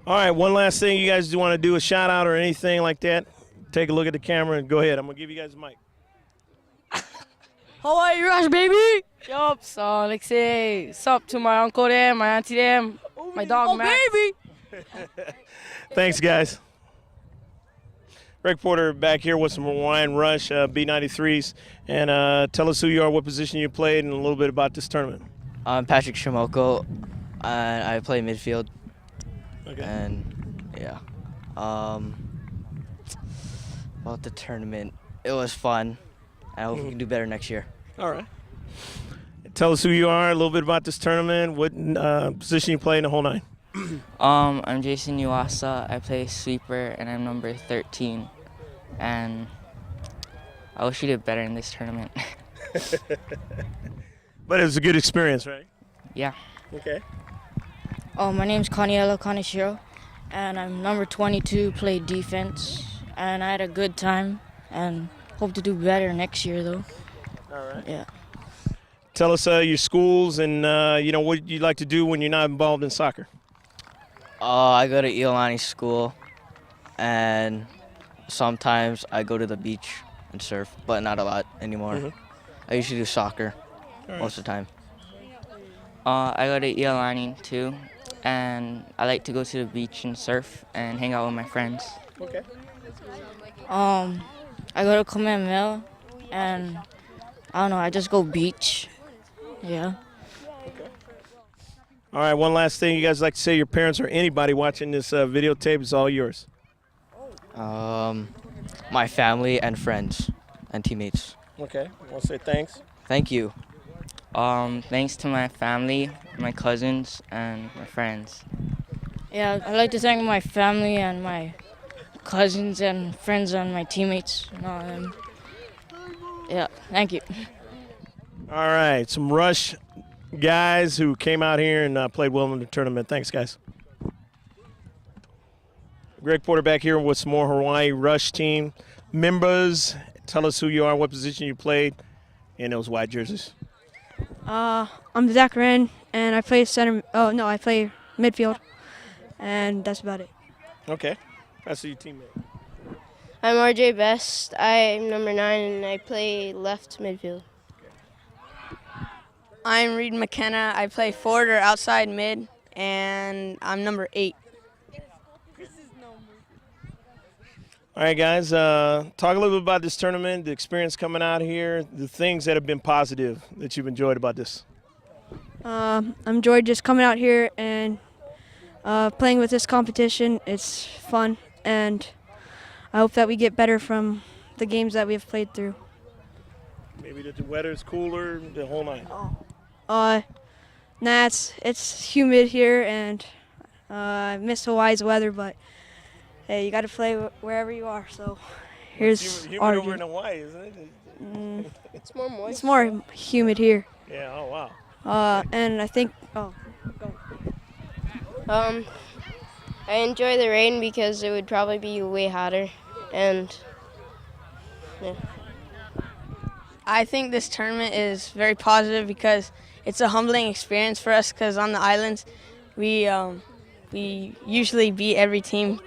All right, one last thing. You guys do want to do a shout out or anything like that? Take a look at the camera and go ahead. I'm gonna give you guys the mic. Hawaii Rush, baby! Yup, so like say sup to my uncle there, my auntie there, my dog Max. Baby! Thanks, guys. Greg Porter back here with some Hawaiian Rush B93s. And tell us who you are, what position you played, and a little bit about this tournament. I'm Patrick Shimoko, and I play midfield. Okay. And yeah, about the tournament, it was fun. I hope we can do better next year. All right. Tell us who you are, a little bit about this tournament, what position you play in the whole nine. I'm Jason Uwasa. I play sweeper, and I'm number 13. And I wish we did better in this tournament. But it was a good experience, right? Yeah. Okay. My name's Kaniela Kaneshiro, and I'm number 22, play defense. And I had a good time, and hope to do better next year, though. All right. Yeah. Tell us your schools and, what you like to do when you're not involved in soccer. I go to Iolani School, and sometimes I go to the beach and surf, but not a lot anymore. Mm-hmm. I usually do soccer most of the time. I go to Iolani too, and I like to go to the beach and surf and hang out with my friends. Okay. I go to Kamehameha, and I don't know, I just go beach. Yeah. All right, one last thing you guys like to say, your parents or anybody watching this videotape, is all yours. My family and friends and teammates. Okay. I want to say thanks. Thank you. Thanks to my family, my cousins, and my friends. Yeah, I'd like to thank my family and my cousins and friends and my teammates and all them. Yeah, thank you. All right, some Rush guys who came out here and played well in the tournament. Thanks, guys. Greg Porter back here with some more Hawaii Rush team members. Tell us who you are, what position you played in those white jerseys. I'm Zach Wren, and I play center. Oh no, I play midfield, and that's about it. Okay, that's your teammate. I'm RJ Best. I'm number 9, and I play left midfield. I'm Reed McKenna. I play forward or outside mid, and I'm number 8. All right, guys, talk a little bit about this tournament, the experience coming out here, the things that have been positive that you've enjoyed about this. I enjoyed just coming out here and playing with this competition. It's fun, and I hope that we get better from the games that we've played through. Maybe that the weather's cooler, the whole night. Nah, it's humid here, and I miss Hawaii's weather, but hey, you got to play wherever you are. So here's Humid our over in Hawaii, isn't it? It's more moist. It's more humid here. Yeah. Oh wow. And I think go. I enjoy the rain because it would probably be way hotter, and yeah. I think this tournament is very positive because it's a humbling experience for us because on the islands we usually beat every team,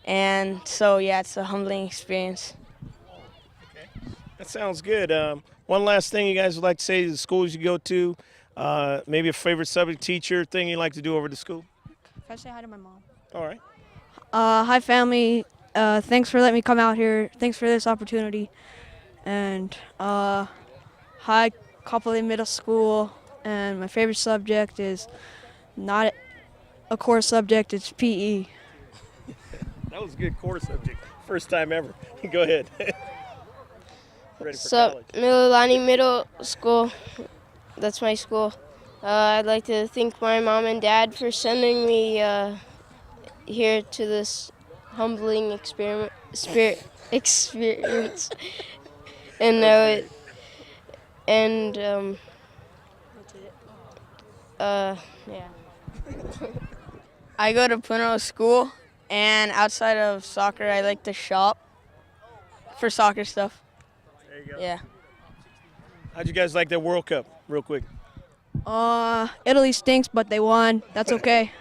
and so yeah, it's a humbling experience. That sounds good. One last thing you guys would like to say to the schools you go to, maybe a favorite subject teacher, thing you like to do over the school? Can I say hi to my mom? All right. Hi, family. Thanks for letting me come out here. Thanks for this opportunity. And hi, Kapolei Middle School. And my favorite subject is not a core subject, it's PE. That was a good core subject. First time ever. Go ahead. Ready for So, college. Mililani Middle School, that's my school. I'd like to thank my mom and dad for sending me here to this humbling experience. And yeah. I go to Puno School, and outside of soccer, I like to shop for soccer stuff. There you go. Yeah. How'd you guys like that World Cup, real quick? Italy stinks, but they won. That's okay.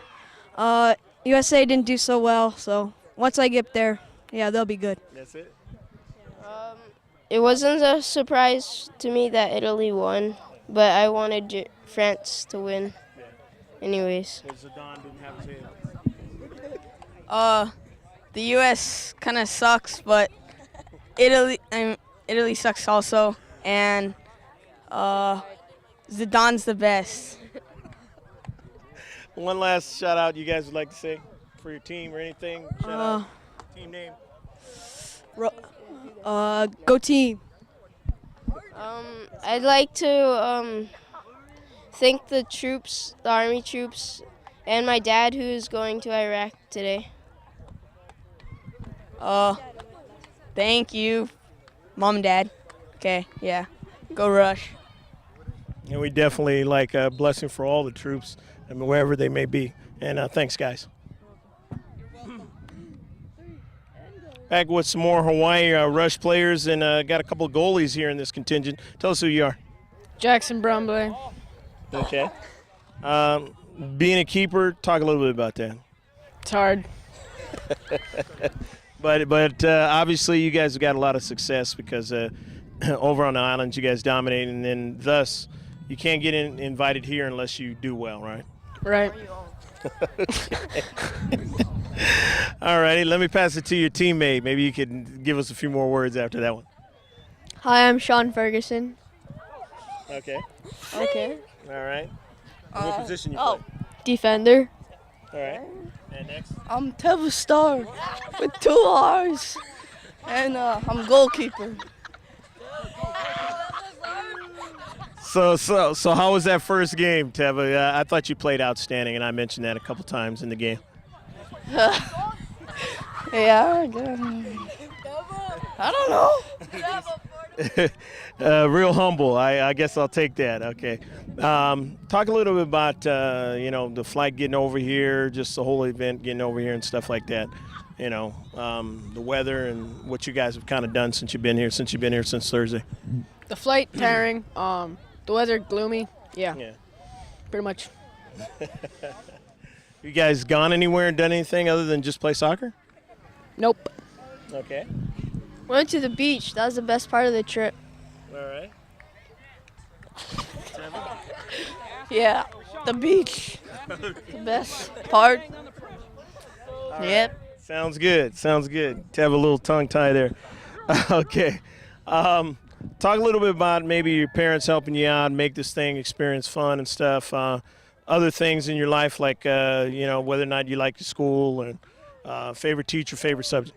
USA didn't do so well, so once I get there, yeah, they'll be good. That's it? It wasn't a surprise to me that Italy won, but I wanted France to win. Yeah. Anyways. Zidane didn't have his hand. The U.S. kind of sucks, but Italy sucks also, and Zidane's the best. One last shout out you guys would like to say for your team or anything? Shout out. Team name. Go team. I'd like to thank the troops, the Army troops, and my dad who's going to Iraq today. Thank you, Mom and Dad. Okay, yeah. Go Rush. And we definitely like a blessing for all the troops, I mean, wherever they may be. And thanks, guys. Back with some more Hawaii Rush players, and got a couple of goalies here in this contingent. Tell us who you are. Jackson Bromley. Okay. Being a keeper, talk a little bit about that. It's hard. But obviously you guys have got a lot of success because over on the islands you guys dominate, and then thus you can't get invited here unless you do well, right? Right. All righty, let me pass it to your teammate. Maybe you could give us a few more words after that one. Hi, I'm Sean Ferguson. Okay. Okay. All right. What position you play? Defender. All right. And next? I'm Teva Star with 2 R's, and I'm goalkeeper. So how was that first game, Teva? I thought you played outstanding, and I mentioned that a couple times in the game. Yeah, I don't know. Real humble. I guess I'll take that. Okay. Talk a little bit about the flight getting over here, just the whole event getting over here and stuff like that. The weather and what you guys have kind of done since you've been here since Thursday. The flight tiring. The weather gloomy. Yeah. Pretty much. You guys gone anywhere and done anything other than just play soccer? Nope. Okay. Went to the beach. That was the best part of the trip. All right. Yeah, the beach, the best part. Yep. Sounds good. To have a little tongue tie there. Okay. Talk a little bit about maybe your parents helping you out, make this thing experience fun and stuff. Other things in your life, like whether or not you like your school and favorite teacher, favorite subject.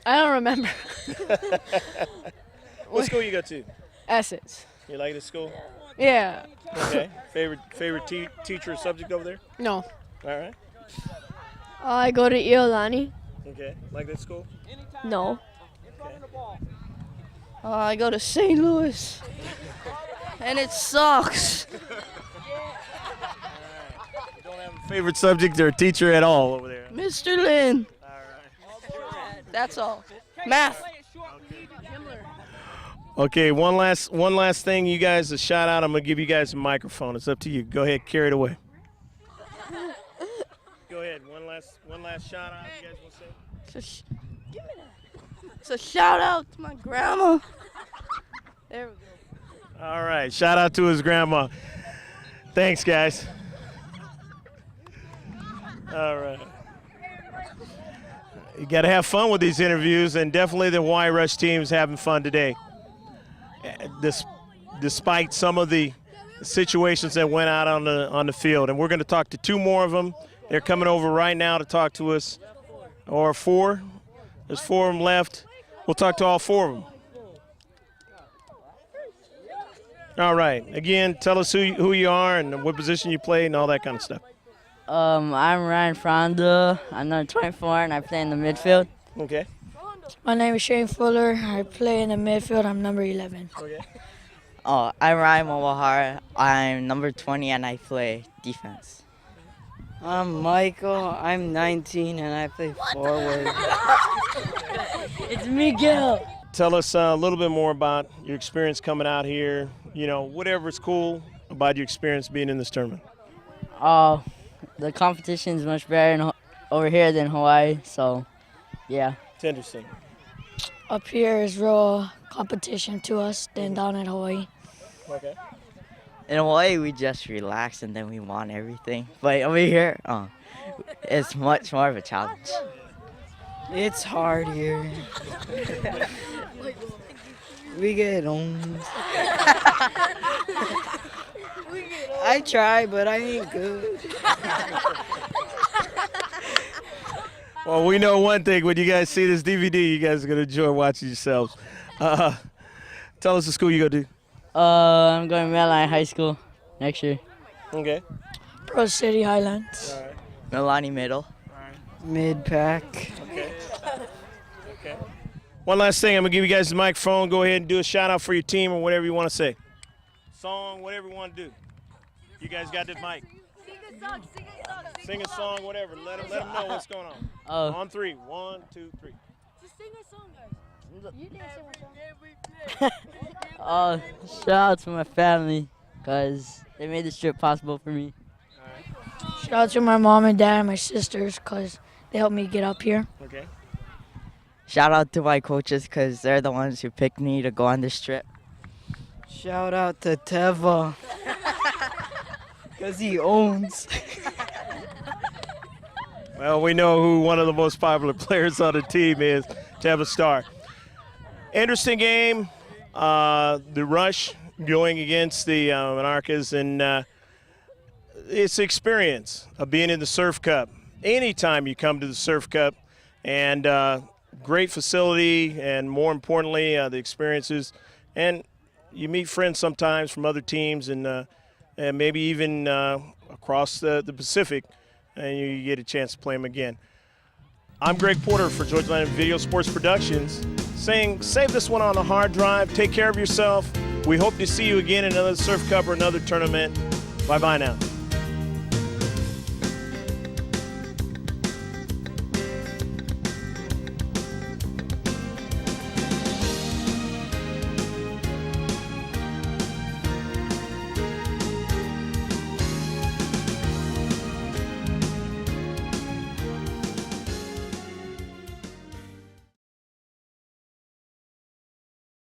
I don't remember. What school you go to? Essex. You like the school? Yeah. Okay. Favorite teacher or subject over there? No. All right. I go to Iolani. Okay. Like that school? No. Okay. I go to St. Louis, and it sucks. You don't have a favorite subject or teacher at all over there? Mr. Lin. All right. That's all. Math. Okay, one last thing, you guys, a shout out. I'm gonna give you guys a microphone. It's up to you. Go ahead, carry it away. Go ahead. One last shout out. You guys want to say? Give me that. It's a shout out to my grandma. There we go. All right. Shout out to his grandma. Thanks, guys. All right. You got to have fun with these interviews, and definitely the Hawaii Rush team is having fun today. Despite some of the situations that went out on the field. And we're going to talk to two more of them. They're coming over right now to talk to us. Or four. There's four of them left. We'll talk to all four of them. All right. Again, tell us who you are and what position you play and all that kind of stuff. I'm Ryan Fronda. I'm number 24, and I play in the midfield. Okay. My name is Shane Fuller. I play in the midfield. I'm number 11. Okay. Oh, I'm Ryan Momahara. I'm number 20, and I play defense. I'm Michael. I'm 19, and I play forward. It's Miguel. Tell us a little bit more about your experience coming out here. You know, whatever's cool about your experience being in this tournament. The competition is much better over here than Hawaii, so yeah. It's interesting. Up here is real competition to us than down at Hawaii. Okay. In Hawaii, we just relax and then we want everything. But over here, it's much more of a challenge. It's hard here. We get owned. I try, but I ain't good. Well, we know one thing. When you guys see this DVD, you guys are going to enjoy watching yourselves. Tell us the school you go to. I'm going to Melanie High School next year. Okay. Pro City Highlands. All right. Melanie Middle. Mid-pack. Okay. Okay. One last thing. I'm going to give you guys the microphone. Go ahead and do a shout-out for your team or whatever you want to say. Song, whatever you want to do. You guys got this mic. Sing a song, whatever. Let them know what's going on. On three. 1, 2, 3. Just sing a song, guys. You didn't sing a song. Shout out to my family because they made this trip possible for me. Shout out to my mom and dad and my sisters because they helped me get up here. Okay. Shout out to my coaches because they're the ones who picked me to go on this trip. Shout out to Teva. Because he owns. Well, we know who one of the most popular players on the team is, Teva Star. Interesting game. The Rush going against the Monarchs, and it's the experience of being in the Surf Cup. Anytime you come to the Surf Cup, and great facility, and more importantly, the experiences. And you meet friends sometimes from other teams, and maybe even across the Pacific, and you get a chance to play them again. I'm Greg Porter for Georgia Land Video Sports Productions, saying save this one on a hard drive. Take care of yourself. We hope to see you again in another Surf Cup or another tournament. Bye-bye now.